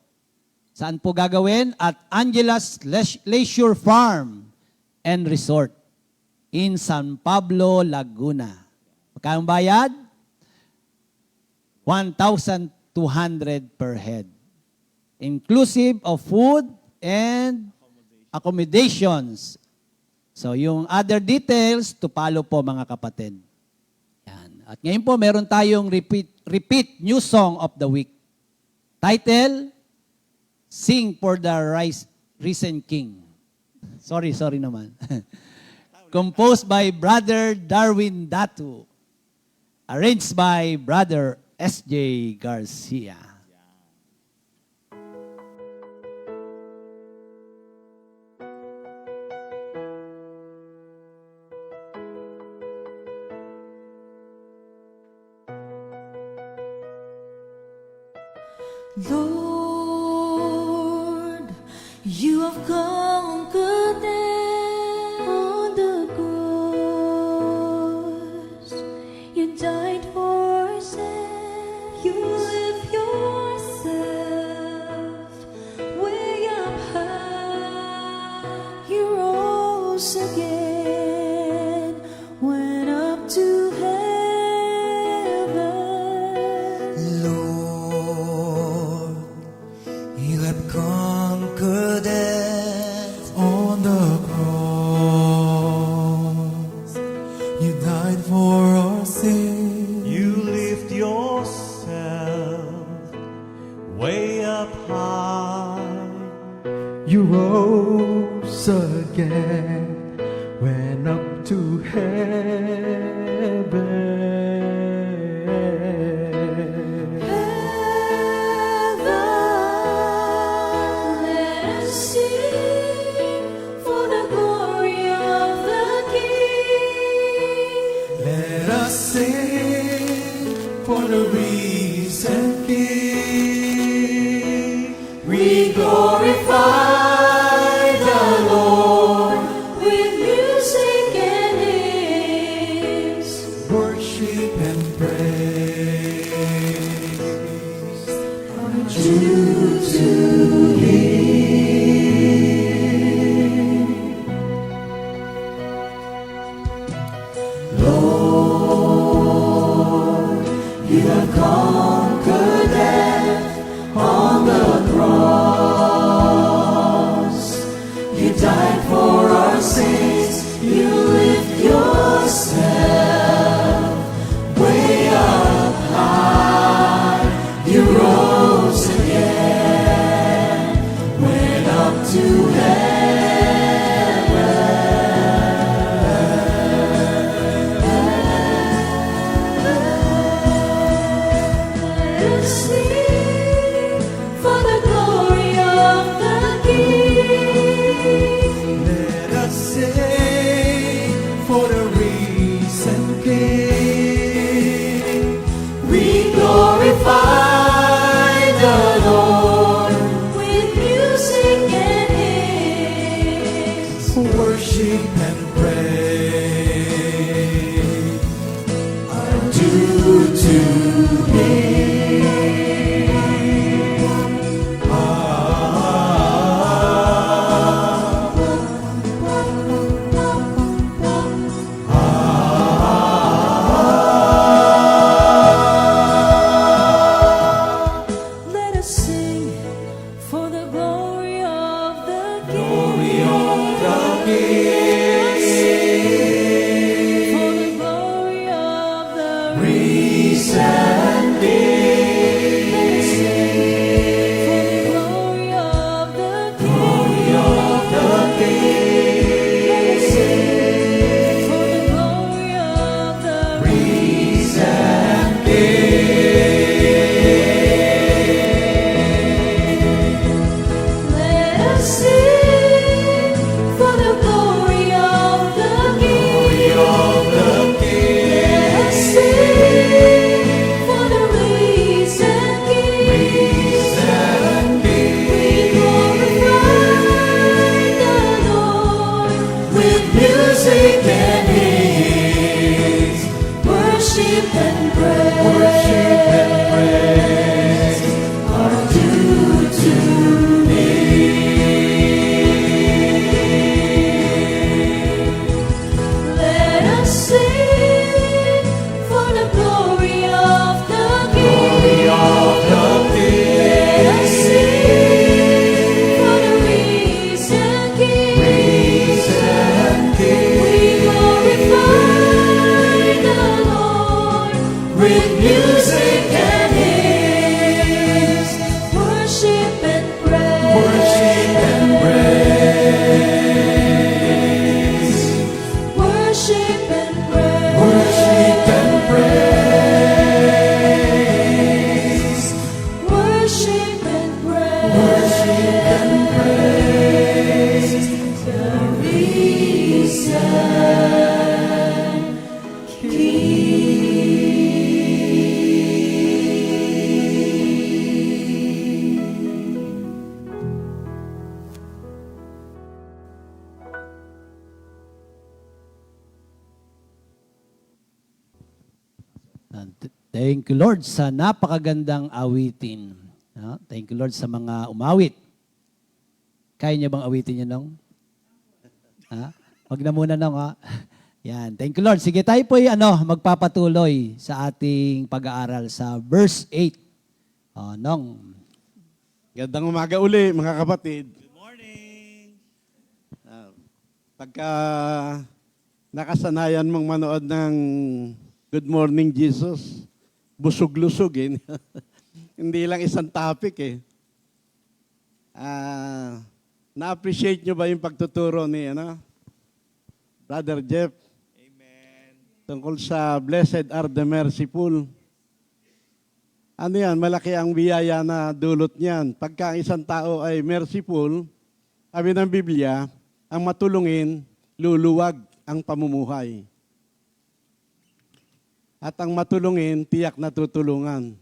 Saan po gagawin? At Angela's Leisure Farm and Resort in San Pablo, Laguna. Magkano bayad? 1,200 per head. Inclusive of food and accommodations. So yung other details, to follow po mga kapatid. Yan. At ngayon po, meron tayong repeat new song of the week. Title, Sing for the Risen King. Sorry naman. Composed by Brother Darwin Datu. Arranged by Brother S.J. Garcia. Lord, you have conquered death on the cross. You died for our sins. You live yourself way up high. You rose again, went up to heaven. Lord, you have conquered death on the cross. You died for our sins. You lift yourself way up high. You rose again, went up to heaven. Let us sing for the glory of the King. Let us sing for the risen King. We glorify the Lord With music and hymns, worship and praise. true to You have conquered death on the cross. Thank you, Lord, sa napakagandang awitin. Thank you, Lord, sa mga umawit. Kaya niya bang awitin niyo, Nong? Wag na muna, Nong, ha? Yan. Thank you, Lord. Sige, tayo po magpapatuloy sa ating pag-aaral sa verse 8. Nong. Gandang umaga uli, mga kapatid. Good morning. Pagka nakasanayan mong manood ng Good Morning Jesus, busog-lusog eh. Hindi lang isang topic eh. Na-appreciate nyo ba yung pagtuturo ni Brother Jeff? Amen. Tungkol sa Blessed are the merciful. Ano yan? Malaki ang biyaya na dulot niyan. Pagka ang isang tao ay merciful, sabi ng Biblia, ang matulungin, luluwag ang pamumuhay. At ang matulungin, tiyak na tutulungan.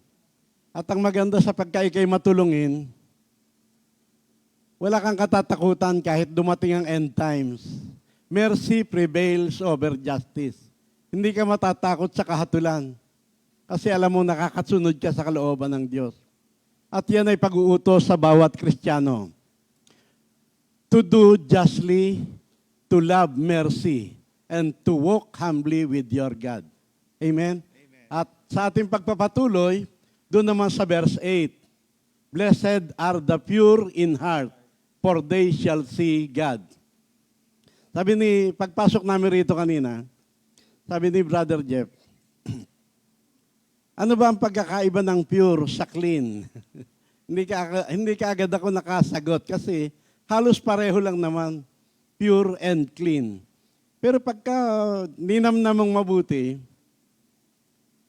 At ang maganda sa pagka ikay matulungin, wala kang katatakutan kahit dumating ang end times. Mercy prevails over justice. Hindi ka matatakot sa kahatulan. Kasi alam mo, nakakasunod ka sa kalooban ng Diyos. At yan ay pag-uutos sa bawat Kristiyano. To do justly, to love mercy, and to walk humbly with your God. Amen? At sa ating pagpapatuloy, doon naman sa verse 8, Blessed are the pure in heart, for they shall see God. Pagpasok namin rito kanina, sabi ni Brother Jeff, ano ba ang pagkakaiba ng pure sa clean? hindi ka agad ako nakasagot kasi halos pareho lang naman, pure and clean. Pero pagka ninamnamang mabuti,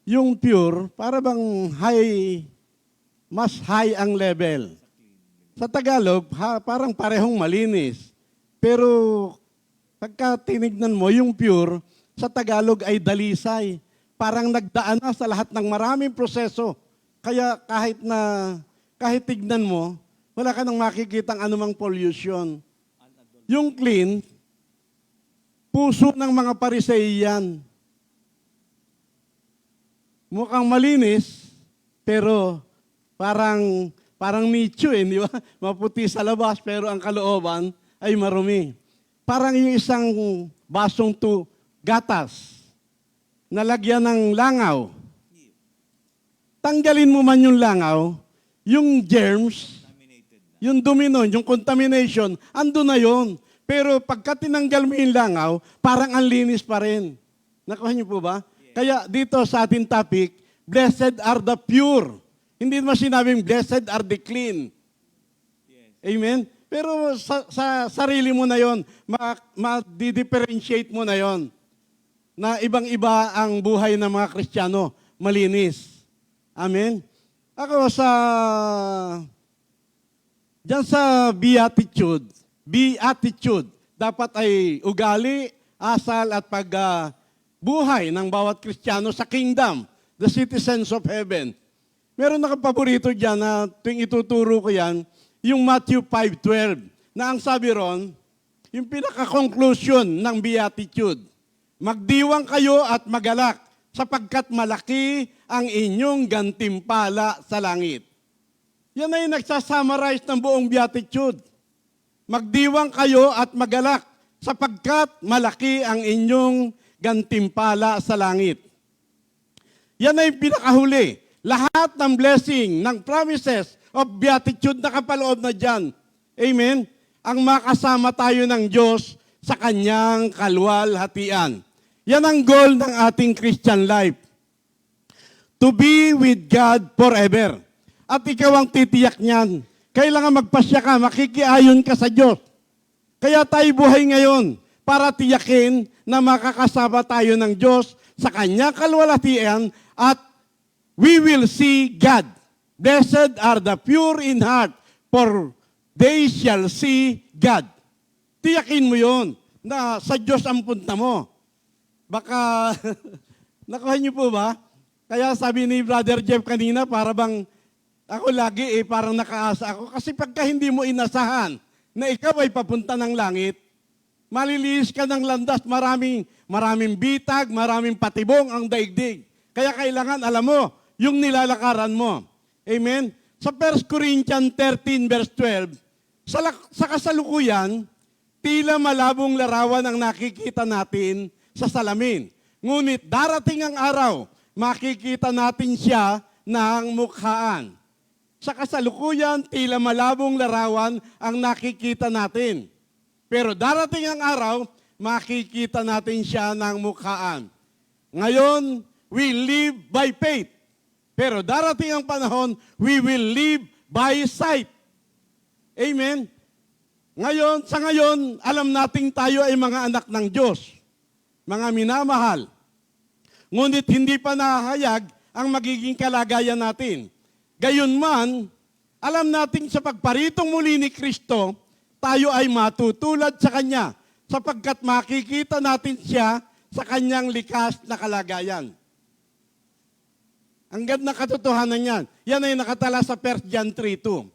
yung pure, para bang mas high ang level. Sa Tagalog, parang parehong malinis. Pero pagka tinignan mo, yung pure, sa Tagalog ay dalisay. Parang nagdaan na sa lahat ng maraming proseso. Kaya kahit tignan mo, wala ka nang makikitang anumang pollution. Yung clean, puso ng mga Pariseiyan. Mukhang malinis, pero parang nicho di ba? Maputi sa labas, pero ang kalooban ay marumi. Parang yung isang basong gatas, nalagyan ng langaw. Tanggalin mo man yung langaw, yung germs, yung dumi nun, yung contamination, ando na yon. Pero pagka tinanggal mo yung langaw, parang ang linis pa rin. Nakuha niyo po ba? Kaya dito sa ating topic, blessed are the pure. Hindi naman sinabing blessed are the clean. Amen? Pero sa sarili mo na yon, ma-differentiate mo na yon. Na ibang-iba ang buhay ng mga Kristiyano, malinis. Amen? Ako diyan sa beatitude, dapat ay ugali, asal at buhay ng bawat Kristiyano sa kingdom, the citizens of heaven. Meron na paborito dyan na tuwing ituturo ko yan, yung Matthew 5:12, na ang sabi ron, yung pinaka-conclusion ng beatitude, magdiwang kayo at magalak, sapagkat malaki ang inyong gantimpala sa langit. Yan ay nagsasummarize ng buong beatitude. Magdiwang kayo at magalak, sapagkat malaki ang inyong gantimpala sa langit. Yan ay pinakahuli. Lahat ng blessing, ng promises of beatitude nakapaloob na dyan. Amen? Ang makasama tayo ng Diyos sa kanyang kalwalhatian. Yan ang goal ng ating Christian life. To be with God forever. At ikaw ang titiyak niyan. Kailangan magpasya ka, makikiayon ka sa Diyos. Kaya tayo buhay ngayon para tiyakin na makakasama tayo ng Diyos sa kanyang kalwalhatian at we will see God. Blessed are the pure in heart, for they shall see God. Tiyakin mo yon na sa Diyos ang punta mo. Baka, nakuha niyo po ba? Kaya sabi ni Brother Jeff kanina, para bang ako lagi parang nakaasa ako. Kasi pagka hindi mo inasahan na ikaw ay papunta ng langit, maliliis ka ng landas, maraming bitag, maraming patibong ang daigdig. Kaya kailangan alam mo yung nilalakaran mo. Amen? Sa 1 Corinthians 13 verse 12, sa kasalukuyan, tila malabong larawan ang nakikita natin sa salamin. Ngunit darating ang araw, makikita natin siya ng mukhaan. Sa kasalukuyan, tila malabong larawan ang nakikita natin. Pero darating ang araw, makikita natin siya ng mukhaan. Ngayon, we live by faith. Pero darating ang panahon, we will live by sight. Amen? Ngayon, sa ngayon, alam nating tayo ay mga anak ng Diyos, mga minamahal. Ngunit hindi pa nahayag ang magiging kalagayan natin. Gayunman, alam nating sa pagparitong muli ni Kristo, tayo ay matutulad sa Kanya sapagkat makikita natin siya sa Kanyang likas na kalagayan. Ang ganda ng katotohanan yan. Yan ay nakatala sa 1 John 3:2.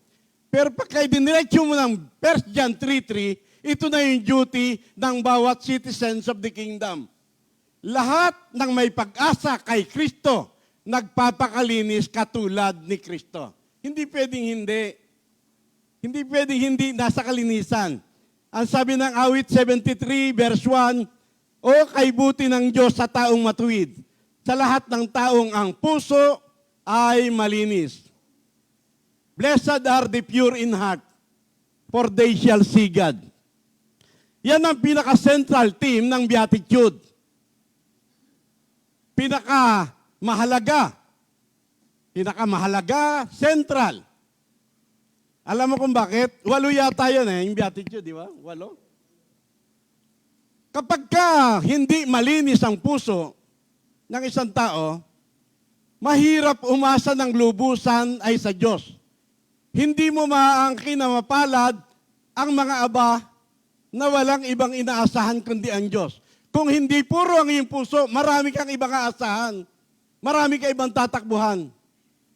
Pero pagka idiniretso mo ng 1 John 3:3, ito na yung duty ng bawat citizens of the kingdom. Lahat ng may pag-asa kay Kristo, nagpapakalinis katulad ni Kristo. Hindi pwedeng hindi. Hindi pwedeng hindi nasa kalinisan. Ang sabi ng awit 73 verse 1, O kay buti ng Diyos sa taong matuwid, sa lahat ng taong ang puso ay malinis. Blessed are the pure in heart, for they shall see God. Yan ang pinaka-central theme ng Beatitude. Pinaka-mahalaga, central. Alam mo kung bakit? 8 yata yun yung Beatitude, di ba? 8. Kapag hindi malinis ang puso ng isang tao, mahirap umasa ng lubusan ay sa Diyos. Hindi mo maaangkin na mapalad ang mga aba na walang ibang inaasahan kundi ang Diyos. Kung hindi puro ang iyong puso, marami kang ibang aasahan. Marami kang ibang tatakbuhan.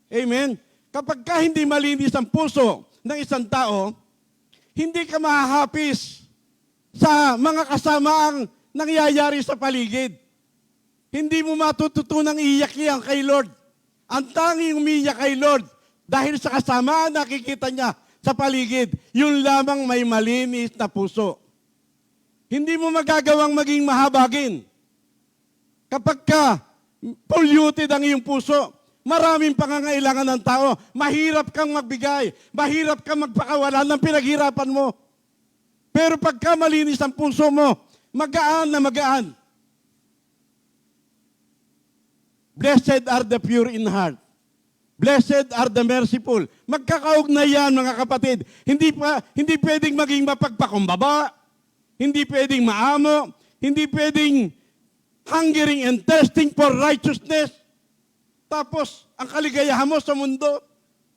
Amen? Kapag hindi malinis ang puso ng isang tao, hindi ka mahahapis sa mga kasamaang nangyayari sa paligid. Hindi mo matututunang iyak yan kay Lord. Ang tanging umiyak kay Lord dahil sa kasamaan nakikita niya sa paligid, yun lamang may malinis na puso. Hindi mo magagawang maging mahabagin. Kapag polluted ang iyong puso, maraming pangangailangan ng tao, mahirap kang magbigay, mahirap kang magpakawalan ng pinaghirapan mo. Pero pagka malinis ang puso mo, magaan na magaan. Blessed are the pure in heart. Blessed are the merciful. Magkakaugnay yan, mga kapatid. Hindi pwedeng maging mapagpakumbaba. Hindi pwedeng maamo. Hindi pwedeng hungering and thirsting for righteousness. Tapos, ang kaligayahan mo sa mundo,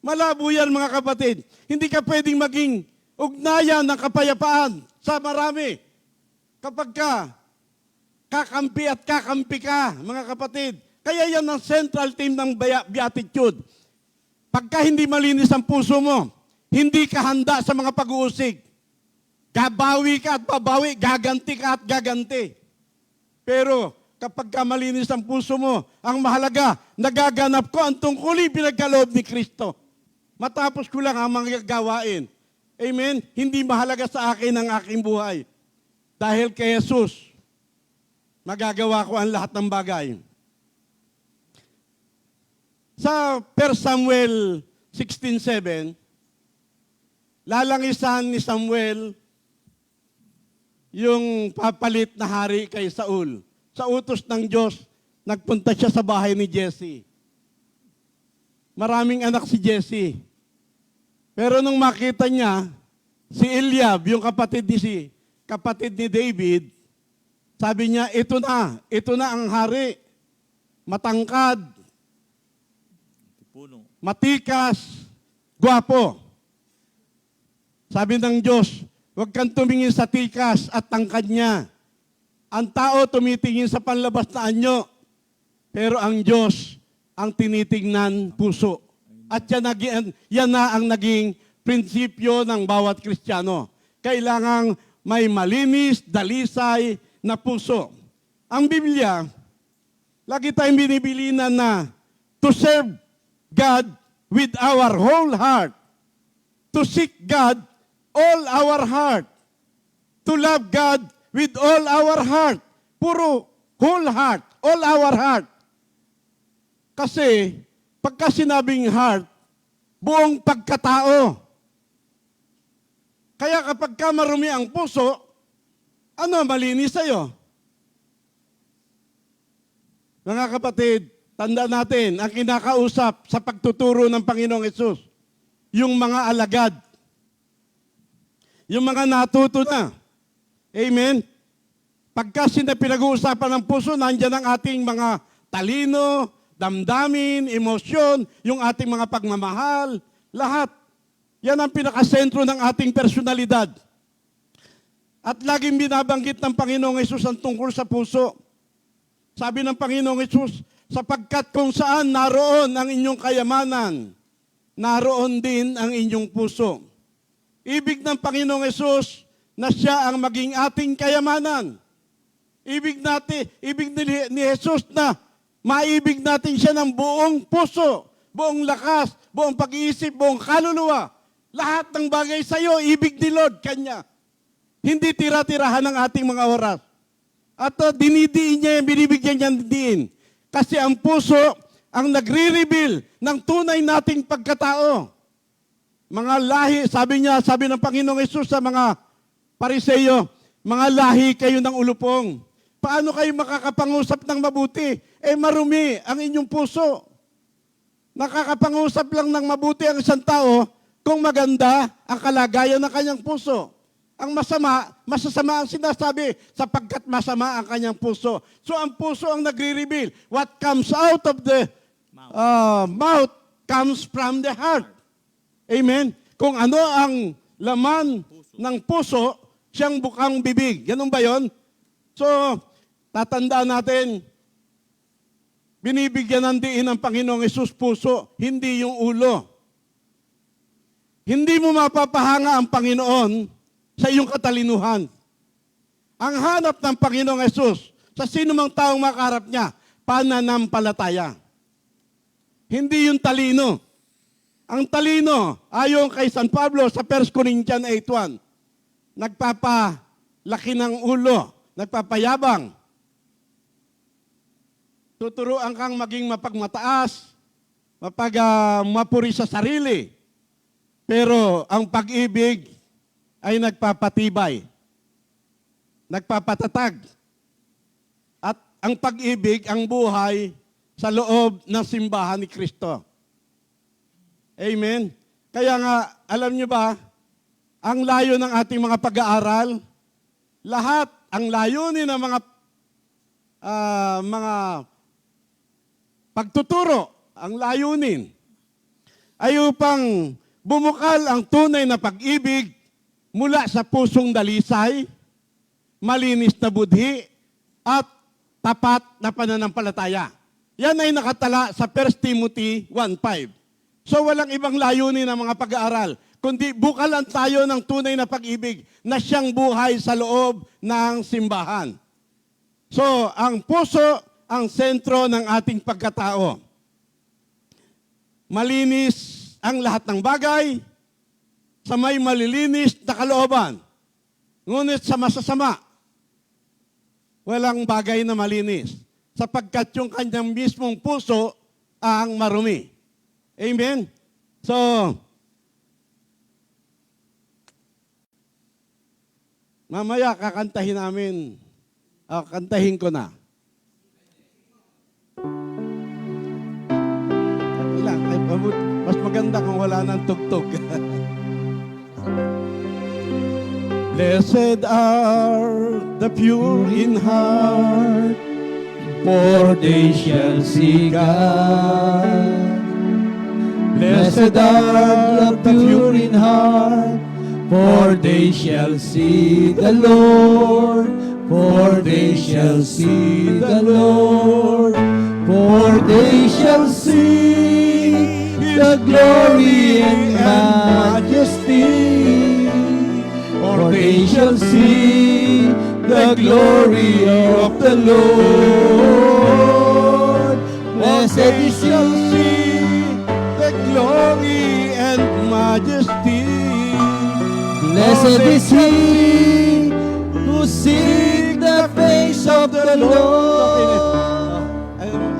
malabo yan, mga kapatid. Hindi ka pwedeng maging ugnayan ng kapayapaan sa marami. Kapag kakampi at kakampi ka, mga kapatid. Kaya yan ang central theme ng Beatitude. Pagka hindi malinis ang puso mo, hindi ka handa sa mga pag-uusig. Gabawi ka at babawi, gaganti ka at gaganti. Pero kapag malinis ang puso mo, ang mahalaga, nagaganap ko ang tungkulin pinagkaloob ni Kristo. Matapos ko lang ang mga gawain. Amen? Hindi mahalaga sa akin ang aking buhay. Dahil kay Jesus, magagawa ko ang lahat ng bagay. Sa 1 Samuel 16:7, lalangisan ni Samuel yung papalit na hari kay Saul. Sa utos ng Diyos, nagpunta siya sa bahay ni Jesse. Maraming anak si Jesse. Pero nung makita niya, si Eliab, yung kapatid ni David, sabi niya, ito na ang hari. Matangkad, matikas, gwapo. Sabi ng Diyos, huwag kang tumingin sa tikas at tangkad niya. Ang tao tumitingin sa panlabas na anyo, pero ang Diyos ang tinitingnan puso. At yan na ang naging prinsipyo ng bawat Kristiyano. Kailangang may malinis, dalisay na puso. Ang Biblia, Lagi tayong binibilinan na to serve God with our whole heart, to seek God all our heart, to love God with all our heart. Puro whole heart, all our heart. Kasi pagka sinabing heart, buong pagkatao. Kaya kapag ka marumi ang puso, ano malinis sa'yo? Mga kapatid, tanda natin, ang kinakausap sa pagtuturo ng Panginoong Hesus, yung mga alagad, yung mga natuto na. Amen? Pagka pinag-uusapan ng puso, nandiyan ang ating mga talino, damdamin, emosyon, yung ating mga pagmamahal, lahat. Yan ang pinakasentro ng ating personalidad. At laging binabanggit ng Panginoong Hesus ang tungkol sa puso. Sabi ng Panginoong Hesus, sapagkat kung saan naroon ang inyong kayamanan, naroon din ang inyong puso. Ibig ng Panginoong Hesus na siya ang maging ating kayamanan. Ibig ni Hesus na maibig natin siya ng buong puso, buong lakas, buong pag-iisip, buong kaluluwa. Lahat ng bagay sa iyo, ibig ni Lord Kanya. Hindi tira-tirahan ng ating mga oras. At dinidiin niya, binibigyan niya ng diin. Kasi ang puso ang nagre-reveal ng tunay nating pagkatao. Mga lahi, sabi ng Panginoong Hesus sa mga Pariseyo, mga lahi kayo ng ulupong. Paano kayo makakapangusap ng mabuti? Marumi ang inyong puso. Nakakapangusap lang ng mabuti ang isang tao kung maganda ang kalagayan ng kanyang puso. Ang masasama ang sinasabi sapagkat masama ang kanyang puso. So ang puso ang nagre-reveal. What comes out of the mouth comes from the heart. Amen? Kung ano ang laman ng puso, siyang bukang bibig. Ganun ba yon? So, tatandaan natin, binibigyan ng diin ng Panginoong Hesus puso, hindi yung ulo. Hindi mo mapapahanga ang Panginoon sa iyong katalinuhan. Ang hanap ng Panginoong Hesus sa sino mang taong makaharap niya, pananampalataya. Hindi yung talino. Ang talino, ayon kay San Pablo sa 1 Corinthians 8:1, nagpapalaki ng ulo, nagpapayabang. Tuturuan kang maging mapagmataas, mapuri sa sarili. Pero ang pag-ibig ay nagpapatibay, nagpapatatag. At ang pag-ibig, ang buhay sa loob ng simbahan ni Kristo. Amen? Kaya nga, alam niyo ba, ang layo ng ating mga pag-aaral, lahat, ang layunin ng mga pagtuturo, ang layunin, ay upang bumukal ang tunay na pag-ibig mula sa pusong dalisay, malinis na budhi, at tapat na pananampalataya. Yan ay nakatala sa 1 Timothy 1:5. So walang ibang layunin ng mga pag-aaral, kundi bukalan tayo ng tunay na pag-ibig na siyang buhay sa loob ng simbahan. So ang puso ang sentro ng ating pagkatao. Malinis ang lahat ng bagay, sa may malilinis na kalooban. Ngunit sa masasama, walang bagay na malinis, sapagkat yung kanyang mismong puso ang marumi. Amen? So, mamaya kakantahin namin, kantahin ko na. Ilang, mas maganda kung wala ng tugtog. Blessed are the pure in heart, for they shall see God. Blessed are the pure in heart, for they shall see the Lord. For they shall see the Lord. For they shall see the glory and majesty. For they shall see the glory of the Lord. they shall see the glory and majesty. Blessed is he who seek the face of the Lord.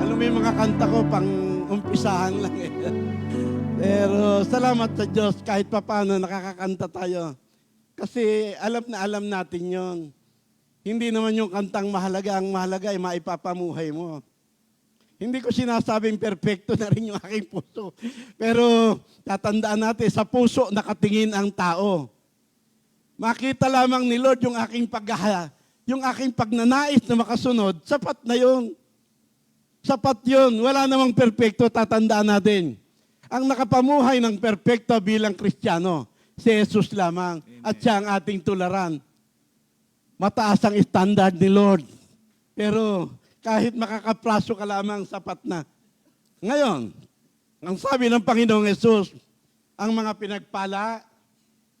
Alam mo yung mga kanta ko, pang umpisahan lang eh. Pero salamat sa Diyos, kahit pa paano nakakakanta tayo. Kasi alam na alam natin yon. Hindi naman yung kantang mahalaga, ang mahalaga ay maipapamuhay mo. Hindi ko sinasabing perfecto na rin yung aking puso. Pero tatandaan natin, sa puso nakatingin ang tao. Makita lamang ni Lord yung aking pagnanais na makasunod, sapat na yun. Sapat yun. Wala namang perfecto, tatandaan natin. Ang nakapamuhay ng perfecto bilang Kristiyano, si Jesus lamang. At siya ang ating tularan. Mataas ang standard ni Lord. Pero kahit makakapraso ka lamang, sapat na. Ngayon, ang sabi ng Panginoong Jesus, ang mga pinagpala,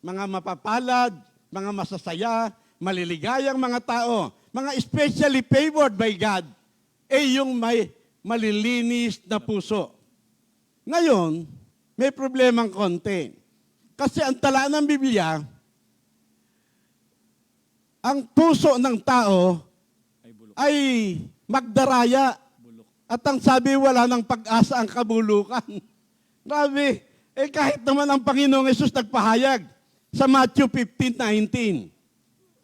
mga mapapalad, mga masasaya, maliligayang mga tao, mga especially favored by God, yung may malilinis na puso. Ngayon, may problemang konti. Kasi ang tala ng Biblia, ang puso ng tao ay magdaraya. At ang sabi, wala ng pag-asa ang kabulukan. Grabe, kahit naman ang Panginoong Yesus nagpahayag sa Matthew 15:19,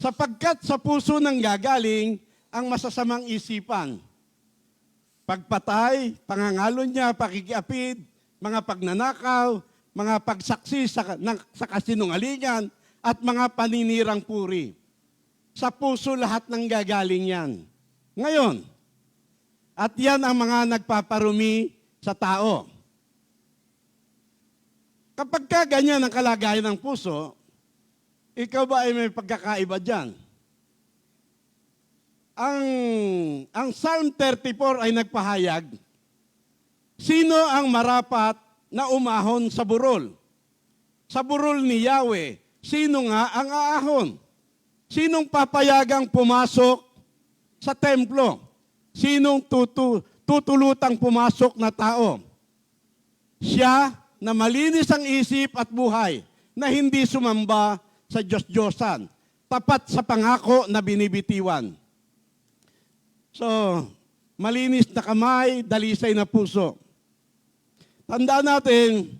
sapagkat sa puso nang gagaling ang masasamang isipan. Pagpatay, pangangalo niya, pakikiapid, mga pagnanakaw, mga pagsaksi sa kasinungalingan, at mga paninirang puri. Sa puso lahat ng gagaling yan. Ngayon, at yan ang mga nagpaparumi sa tao. Kapag ka ganyan ang kalagayan ng puso, ikaw ba ay may pagkakaiba dyan? Ang Psalm 34 ay nagpahayag, sino ang marapat na umahon sa burol? Sa burol ni Yahweh, sino nga ang aahon? Sinong papayagang pumasok sa templo? Sinong tutulutang pumasok na tao? Siya na malinis ang isip at buhay, na hindi sumamba sa Diyos-Diyosan, tapat sa pangako na binibitiwan. So, malinis na kamay, dalisay na puso. Tandaan natin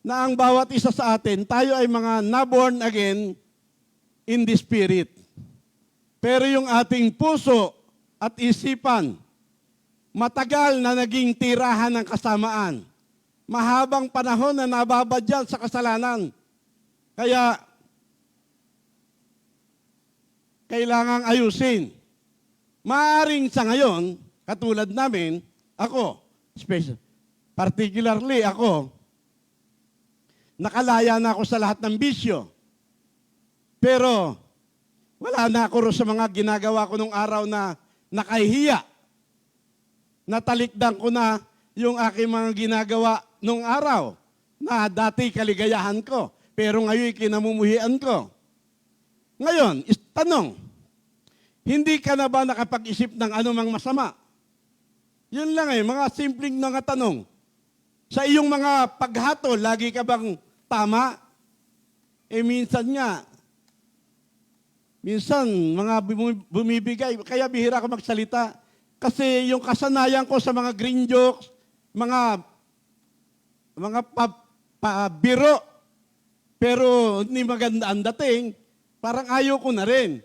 na ang bawat isa sa atin, tayo ay mga na-born again in the Spirit. Pero yung ating puso at isipan, matagal na naging tirahan ng kasamaan. Mahabang panahon na nababadyan sa kasalanan. Kaya, kailangang ayusin. Maaring sa ngayon, katulad namin, ako, particularly ako, nakalaya na ako sa lahat ng bisyo. Pero, wala na ako sa mga ginagawa ko nung araw na nakahihiya. Natalikdan ko na yung aking mga ginagawa nung araw na dati kaligayahan ko, pero ngayon kinamumuhian ko. Ngayon, tanong, hindi ka na ba nakapag-isip ng anumang masama? Yun lang mga simpleng mga tanong. Sa iyong mga paghatol, lagi ka bang tama? Minsan mga bumibigay, kaya bihira ako magsalita. Kasi yung kasanayan ko sa mga green jokes, mga biro, pero hindi maganda ang dating, parang ayaw ko na rin.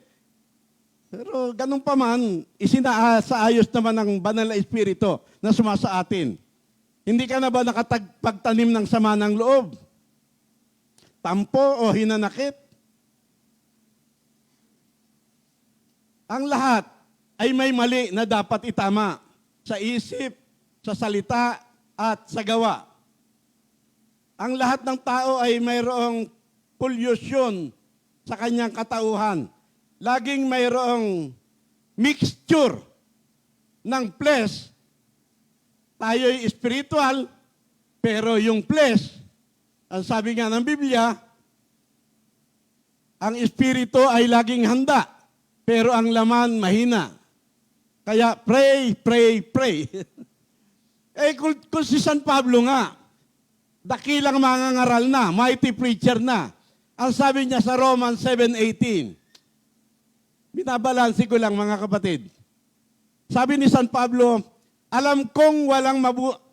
Pero ganun pa man, isinaayos naman ng banal na espiritu na sumasa atin. Hindi ka na ba nakapagtanim ng sama ng loob? Tampo o hinanakit? Ang lahat ay may mali na dapat itama sa isip, sa salita, at sa gawa. Ang lahat ng tao ay mayroong pollution sa kanyang katauhan. Laging mayroong mixture ng flesh. Tayo'y spiritual, pero yung flesh, ang sabi nga ng Biblia, ang espiritu ay laging handa, pero ang laman mahina. Kaya pray, pray, pray. Kung si San Pablo nga, dakilang mangangaral na, mighty preacher na, ang sabi niya sa Romans 7:18, binabalansi ko lang mga kapatid. Sabi ni San Pablo, alam kong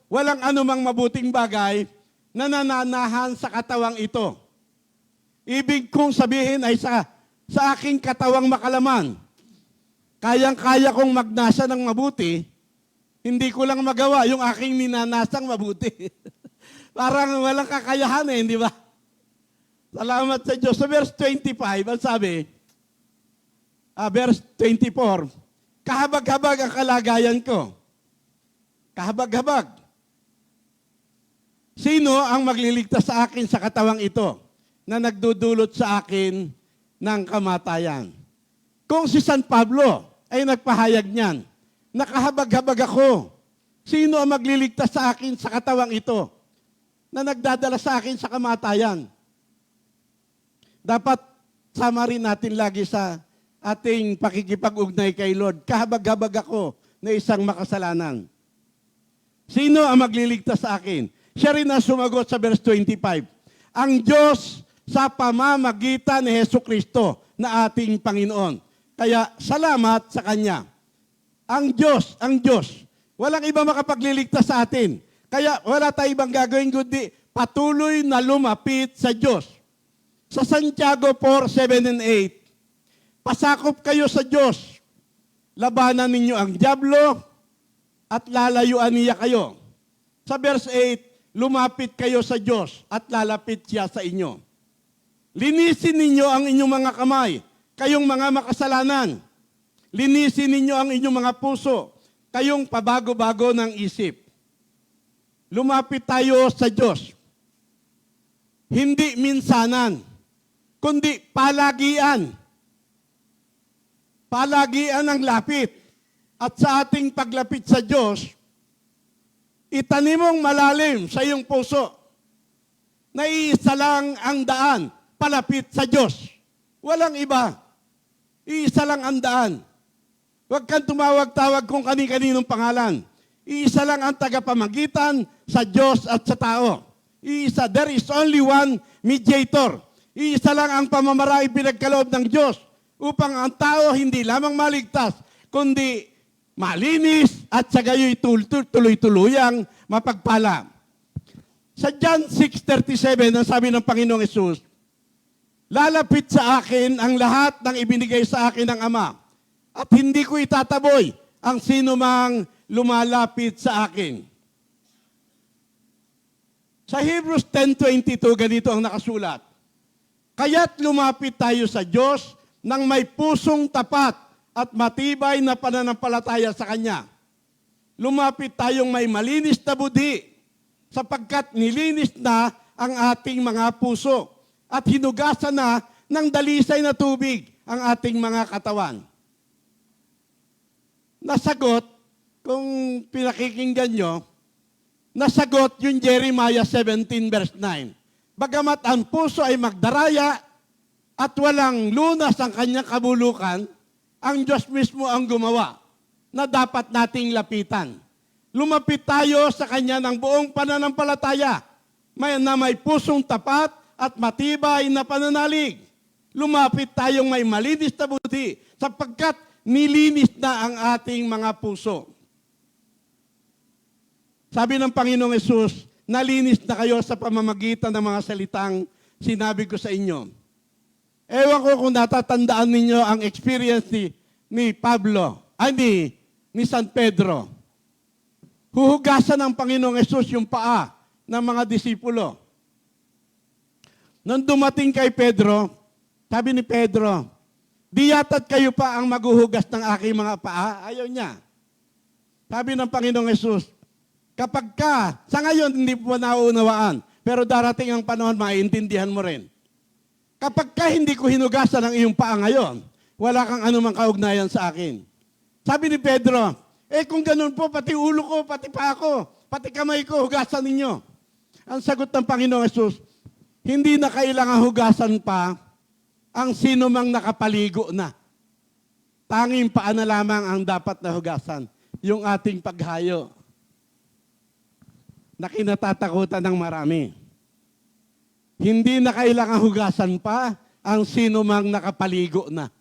walang anumang mabuting bagay na nananahan sa katawang ito. Ibig kong sabihin ay sa aking katawang makalaman. Kayang-kaya kong magnasa ng mabuti, hindi ko lang magawa yung aking ninanasang mabuti. Parang walang kakayahan hindi ba? Salamat sa Diyos. Sa verse 25, ang sabi, verse 24, kahabag-habag ang kalagayan ko. Kahabag-habag. Sino ang magliligtas sa akin sa katawang ito na nagdudulot sa akin ng kamatayan? Kung si San Pablo ay nagpahayag niyan, nakahabag-habag ako. Sino ang magliligtas sa akin sa katawang ito na nagdadala sa akin sa kamatayan? Dapat sama rin natin lagi sa ating pakikipag-ugnay kay Lord. Kahabag-habag ako na isang makasalanan. Sino ang magliligtas sa akin? Siya rin ang sumagot sa verse 25. Ang Diyos sa pamamagitan ni Hesukristo na ating Panginoon. Kaya salamat sa Kanya. Ang Diyos. Walang iba makapagliligtas sa atin. Kaya wala tayong ibang gagawin kundi patuloy na lumapit sa Diyos. Sa Santiago 4:7 and 8, pasakop kayo sa Diyos. Labanan ninyo ang dyablo at lalayuan niya kayo. Sa verse 8, lumapit kayo sa Diyos at lalapit siya sa inyo. Linisin ninyo ang inyong mga kamay, kayong mga makasalanan. Linisin ninyo ang inyong mga puso, kayong pabago-bago ng isip. Lumapit tayo sa Diyos. Hindi minsanan, kundi palagian. Palagian ang lapit. At sa ating paglapit sa Diyos, itanim mong malalim sa iyong puso na iisa lang ang daan palapit sa Diyos. Walang iba. Iisa lang ang daan. Huwag kang tumawag-tawag kung kani-kaninong pangalan. Iisa lang ang tagapamagitan sa Diyos at sa tao. Iisa. There is only one mediator. Iisa lang ang pamamaraan pinagkaloob ng Diyos upang ang tao hindi lamang maligtas, kundi malinis at sa gayo'y tuloy-tuluyang mapagpala. Sa John 6:37, ang sabi ng Panginoong Hesus, lalapit sa akin ang lahat ng ibinigay sa akin ng Ama, at hindi ko itataboy ang sino mang lumalapit sa akin. Sa Hebrews 10:22, ganito ang nakasulat, kaya't lumapit tayo sa Diyos nang may pusong tapat at matibay na pananampalataya sa Kanya. Lumapit tayong may malinis na budi, sapagkat nilinis na ang ating mga puso at hinugasan na ng dalisay na tubig ang ating mga katawan. Nasagot, kung pinakikinggan nyo, nasagot yung Jeremiah 17 verse 9. Bagamat ang puso ay magdaraya at walang lunas ang kanyang kabulukan, ang Diyos mismo ang gumawa na dapat nating lapitan. Lumapit tayo sa Kanya ng buong pananampalataya, na may pusong tapat at matibay na pananalig. Lumapit tayong may malinis na buti, sapagkat nilinis na ang ating mga puso. Sabi ng Panginoong Hesus, nalinis na kayo sa pamamagitan ng mga salitang sinabi ko sa inyo. Ewan ko kung natatandaan ninyo ang experience ni Pablo, ni San Pedro. Huhugasan ng Panginoong Hesus yung paa ng mga disipulo. Nung dumating kay Pedro, sabi ni Pedro, di yata't kayo pa ang maghuhugas ng aking mga paa? Ayaw niya. Sabi ng Panginoong Hesus, sa ngayon hindi po nauunawaan, pero darating ang panahon, maiintindihan mo rin. Kapag hindi ko hinugasan ang iyong paa ngayon, wala kang anumang kaugnayan sa akin. Sabi ni Pedro, kung ganun po, pati ulo ko, pati paa ko, pati kamay ko, hugasan ninyo. Ang sagot ng Panginoong Hesus, hindi na kailangan hugasan pa ang sino mang nakapaligo na. Tanging paa na lamang ang dapat na hugasan, yung ating paghayo. na kinatatakutan ng marami. Hindi na kailangan hugasan pa ang sino mang nakapaligo na.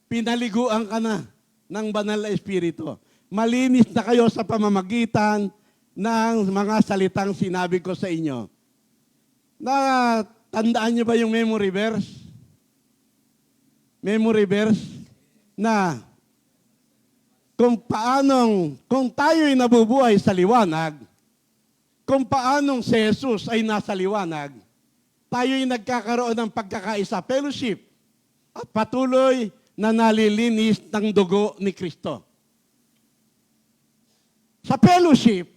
Pinaliguan ka na ng banal na Espiritu. Malinis na kayo sa pamamagitan ng mga salitang sinabi ko sa inyo. Tandaan niyo ba yung memory verse? Memory verse na kung tayo'y nabubuhay sa liwanag, kung paanong si Jesus ay nasa liwanag, tayo'y nagkakaroon ng pagkakaisa, fellowship, at patuloy na nalilinis ng dugo ni Kristo. Sa fellowship,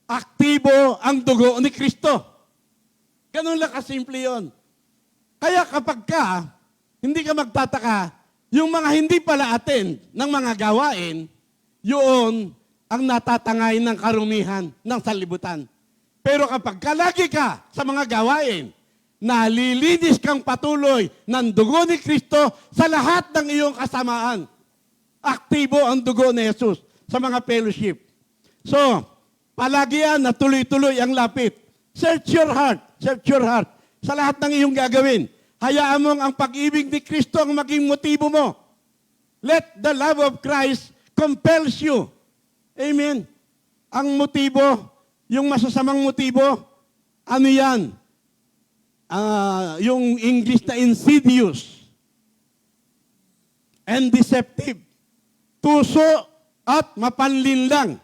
aktibo ang dugo ni Kristo. Ganun lang kasimple yun. Kaya kapag hindi ka magtataka, yung mga hindi pala attend ng mga gawain, yun ang natatangay ng karumihan ng sanlibutan. Pero kapag lagi ka sa mga gawain, nalilinis kang patuloy ng dugo ni Kristo sa lahat ng iyong kasamaan. Aktibo ang dugo ni Jesus sa mga fellowship. So, palagi yan na tuloy-tuloy ang lapit. Search your heart sa lahat ng iyong gagawin. Hayaan mong ang pag-ibig ni Kristo ang maging motibo mo. Let the love of Christ compels you. Amen. Ang motibo, yung masasamang motibo, ano yan? Yung English na insidious and deceptive. Tuso at mapanlinlang.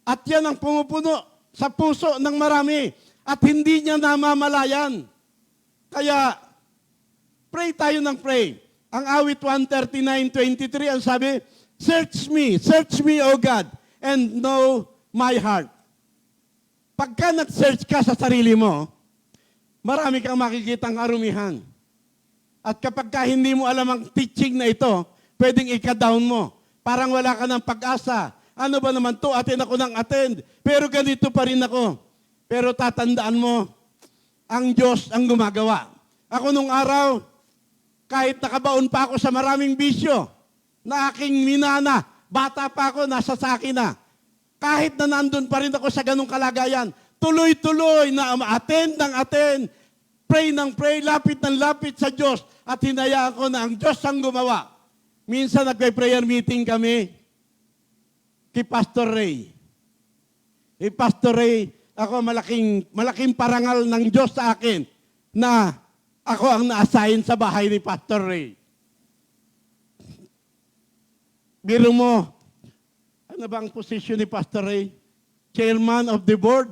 At yan ang pumupuno sa puso ng marami at hindi niya namamalayan. Kaya, pray tayo ng pray. Ang awit 139:23, ang sabi, search me, O God, and know my heart. Pagka nag-search ka sa sarili mo, marami kang makikitang arumihan. At kapag hindi mo alam ang teaching na ito, pwedeng ika-down mo. Parang wala ka ng pag-asa. Ano ba naman to? Attend ako ng attend. Pero ganito pa rin ako. Pero tatandaan mo, ang Diyos ang gumagawa. Ako nung araw, kahit nakabaon pa ako sa maraming bisyo, na aking minana, bata pa ako, nasa sakin na. Kahit na nandun pa rin ako sa ganong kalagayan, tuloy-tuloy na attend ng attend, pray ng pray, lapit ng lapit sa Diyos, at hinayaan ko na ang Diyos ang gumawa. Minsan nagpe-prayer meeting kami kay Pastor Ray. Pastor Ray, ako malaking parangal ng Diyos sa akin na ako ang na-assign sa bahay ni Pastor Ray. Biro mo, ano ba ang posisyon ni Pastor Ray? Chairman of the board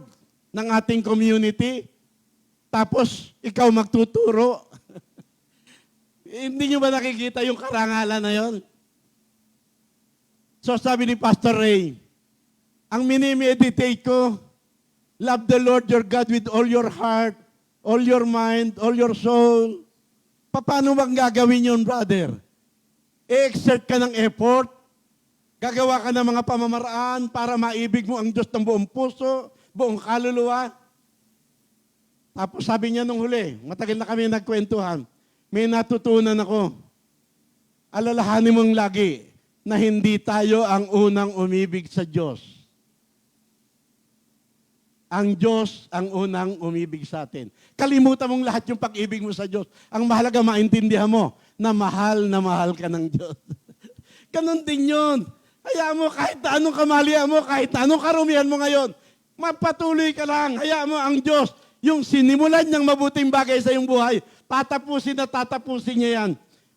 ng ating community. Tapos, ikaw magtuturo. Hindi nyo ba nakikita yung karangalan na yon? So sabi ni Pastor Ray, ang minimeditate ko, love the Lord your God with all your heart, all your mind, all your soul. Paano bang gagawin yun, brother? I-exert ka ng effort, gagawa ka ng mga pamamaraan para maibig mo ang Diyos ng buong puso, buong kaluluwa. Tapos sabi niya nung huli, matagal na kami nagkwentuhan, may natutunan ako. Alalahanin mong lagi na hindi tayo ang unang umibig sa Diyos. Ang Diyos ang unang umibig sa atin. Kalimutan mong lahat yung pag-ibig mo sa Diyos. Ang mahalaga, maintindihan mo na mahal ka ng Diyos. Ganon din yun. Hayaan mo, kahit anong kamalian mo, kahit anong karumihan mo ngayon, mapatuloy ka lang. Hayaan mo ang Diyos, yung sinimulan niyang mabuting bagay sa iyong buhay, tatapusin niya yan.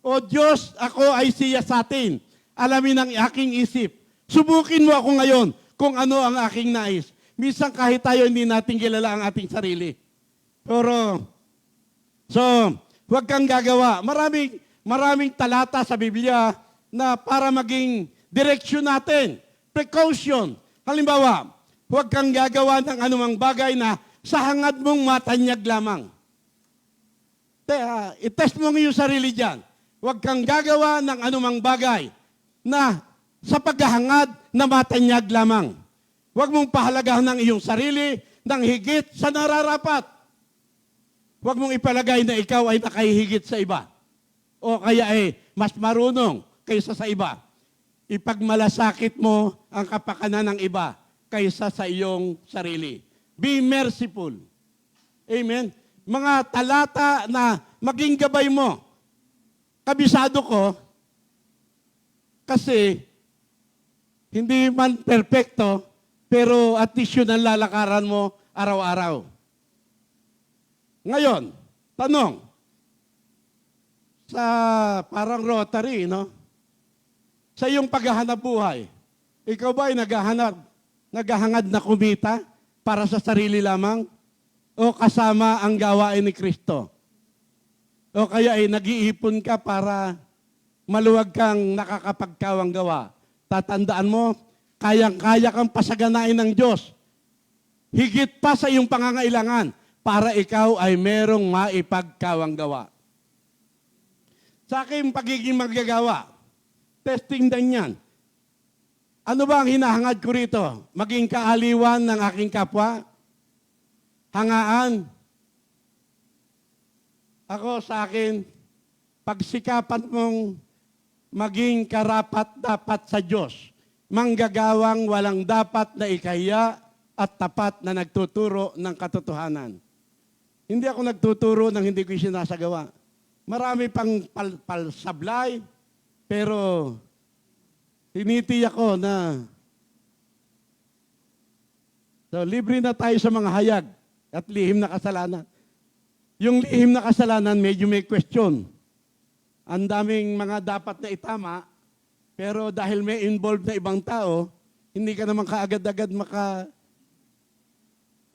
O Diyos, ako ay siya sa atin. Alamin ang aking isip. Subukin mo ako ngayon kung ano ang aking nais. Minsan kahit tayo hindi natin kilala ang ating sarili. Pero, huwag kang gagawa. Maraming talata sa Biblia na para maging direksyon natin. Precaution. Halimbawa, huwag kang gagawa ng anumang bagay na sa hangad mong matanyag lamang. I-test mo yung sarili dyan. Huwag kang gagawa ng anumang bagay na sa paghahangad na matanyag lamang. Huwag mong pahalagahan ng iyong sarili ng higit sa nararapat. Huwag mong ipalagay na ikaw ay nakahihigit sa iba. O kaya mas marunong kaysa sa iba. Ipagmalasakit mo ang kapakanan ng iba. kaysa sa iyong sarili. Be merciful. Amen. Mga talata na maging gabay mo. Kabisado ko, kasi hindi man perfecto, pero at least yun ang lalakaran mo araw-araw. Ngayon, tanong, sa parang Rotary, no? Sa iyong paghahanap buhay, ikaw ba ay naghahangad na kumita para sa sarili lamang? O kasama ang gawain ni Kristo? O kaya ay nag-iipon ka para maluwag kang nakakapagkawang gawa? Tatandaan mo, kayang-kaya kang pasaganain ng Diyos. Higit pa sa iyong pangangailangan para ikaw ay merong maipagkawang gawa. Sa aking pagiging magagawa, testing din yan. Ano ba ang hinahangad ko rito? Maging kaaliwan ng aking kapwa? Hangaan? Ako sa akin, pagsikapan mong maging karapat-dapat sa Diyos, manggagawang walang dapat na ikahiya at tapat na nagtuturo ng katotohanan. Hindi ako nagtuturo ng hindi ko sinasagawa. Marami pang palsablay, pero tinitiyak ko na libre na tayo sa mga hayag at lihim na kasalanan. Yung lihim na kasalanan, medyo may question. Ang daming mga dapat na itama, pero dahil may involved na ibang tao, hindi ka naman kaagad-agad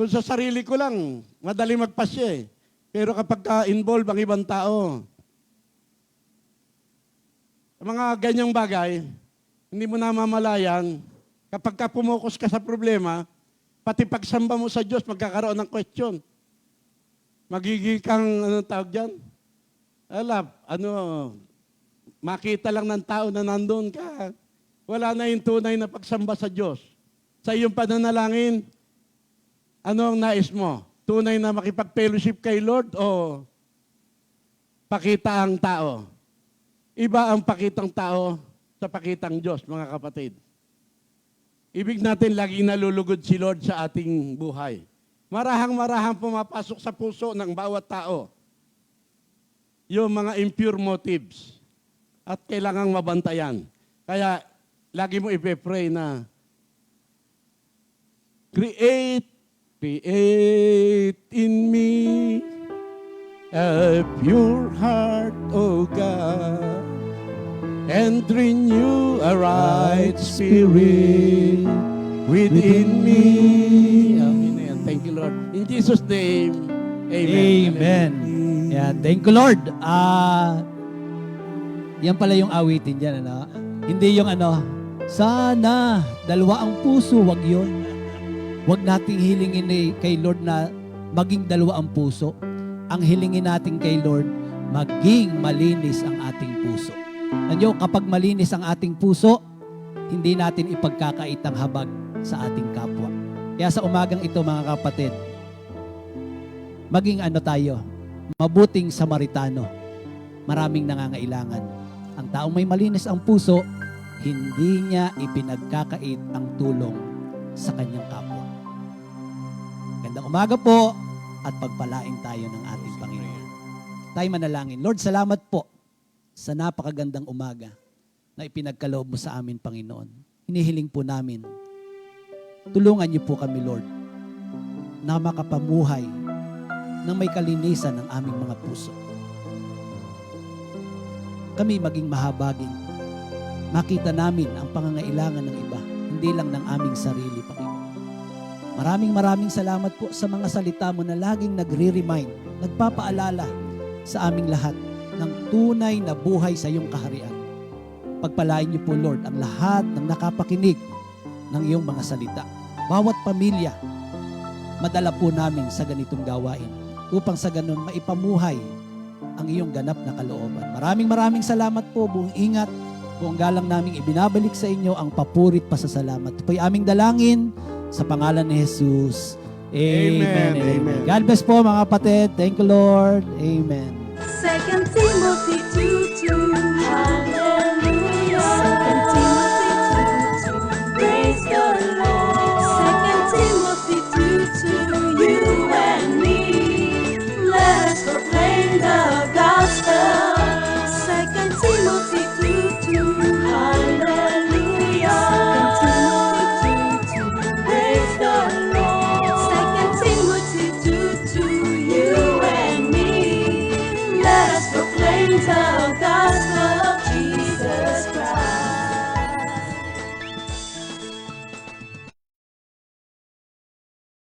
Kung sa sarili ko lang, madali magpasya eh. Pero kapag ka-involve ang ibang tao, mga ganyang bagay, hindi mo namamalayan, kapag ka pumukus ka sa problema, pati pagsamba mo sa Diyos, magkakaroon ng question. Magiging kang, tawag dyan? Makita lang ng tao na nandun ka. Wala na yung tunay na pagsamba sa Diyos. Sa iyong pananalangin, ano ang nais mo? Tunay na makipag-fellowship kay Lord o pakita ang tao? Iba ang pakitang tao sa pakitang Diyos, mga kapatid. Ibig natin laging nalulugod si Lord sa ating buhay. Marahang-marahang pumapasok sa puso ng bawat tao yung mga impure motives at kailangang mabantayan. Kaya lagi mo ipepray na create in me a pure heart, O God, and renew a right spirit within me. Amen. Thank you, Lord. In Jesus' name, amen. Amen. Yeah, thank you, Lord. Yan pala yung awitin dyan, ano? Hindi yung sana, dalawa ang puso, wag yun. Wag nating hilingin kay Lord na maging dalawa ang puso. Ang hilingin natin kay Lord, maging malinis ang ating puso. Nandiyo, kapag malinis ang ating puso, hindi natin ipagkakait ang habag sa ating kapwa. Kaya sa umagang ito, mga kapatid, maging tayo, mabuting Samaritano. Maraming nangangailangan. Ang taong may malinis ang puso, hindi niya ipinagkakait ang tulong sa kanyang kapwa. Gandang umaga po at pagpalain tayo ng ating Panginoon. Tayo manalangin. Lord, salamat po sa napakagandang umaga na ipinagkaloob mo sa amin, Panginoon. Hinihiling po namin, tulungan niyo po kami, Lord, na makapamuhay ng may kalinisan ng aming mga puso. Kami maging mahabagin. Makita namin ang pangangailangan ng iba, hindi lang ng aming sarili, Panginoon. Maraming salamat po sa mga salita mo na laging nagre-remind, nagpapaalala sa aming lahat ng tunay na buhay sa iyong kaharian. Pagpalain niyo po, Lord, ang lahat ng nakapakinig ng iyong mga salita. Bawat pamilya, madala po namin sa ganitong gawain upang sa ganun maipamuhay ang iyong ganap na kalooban. Maraming salamat po, buong ingat, buong galang naming ibinabalik sa inyo ang papurit pasasalamat. Ito po'y aming dalangin sa pangalan ni Jesus. Amen. Amen. God bless po, mga kapatid. Thank you, Lord. Amen. 2 Timothy 2:2. Hallelujah. 2 Timothy 2:2. Praise the Lord. taong tao.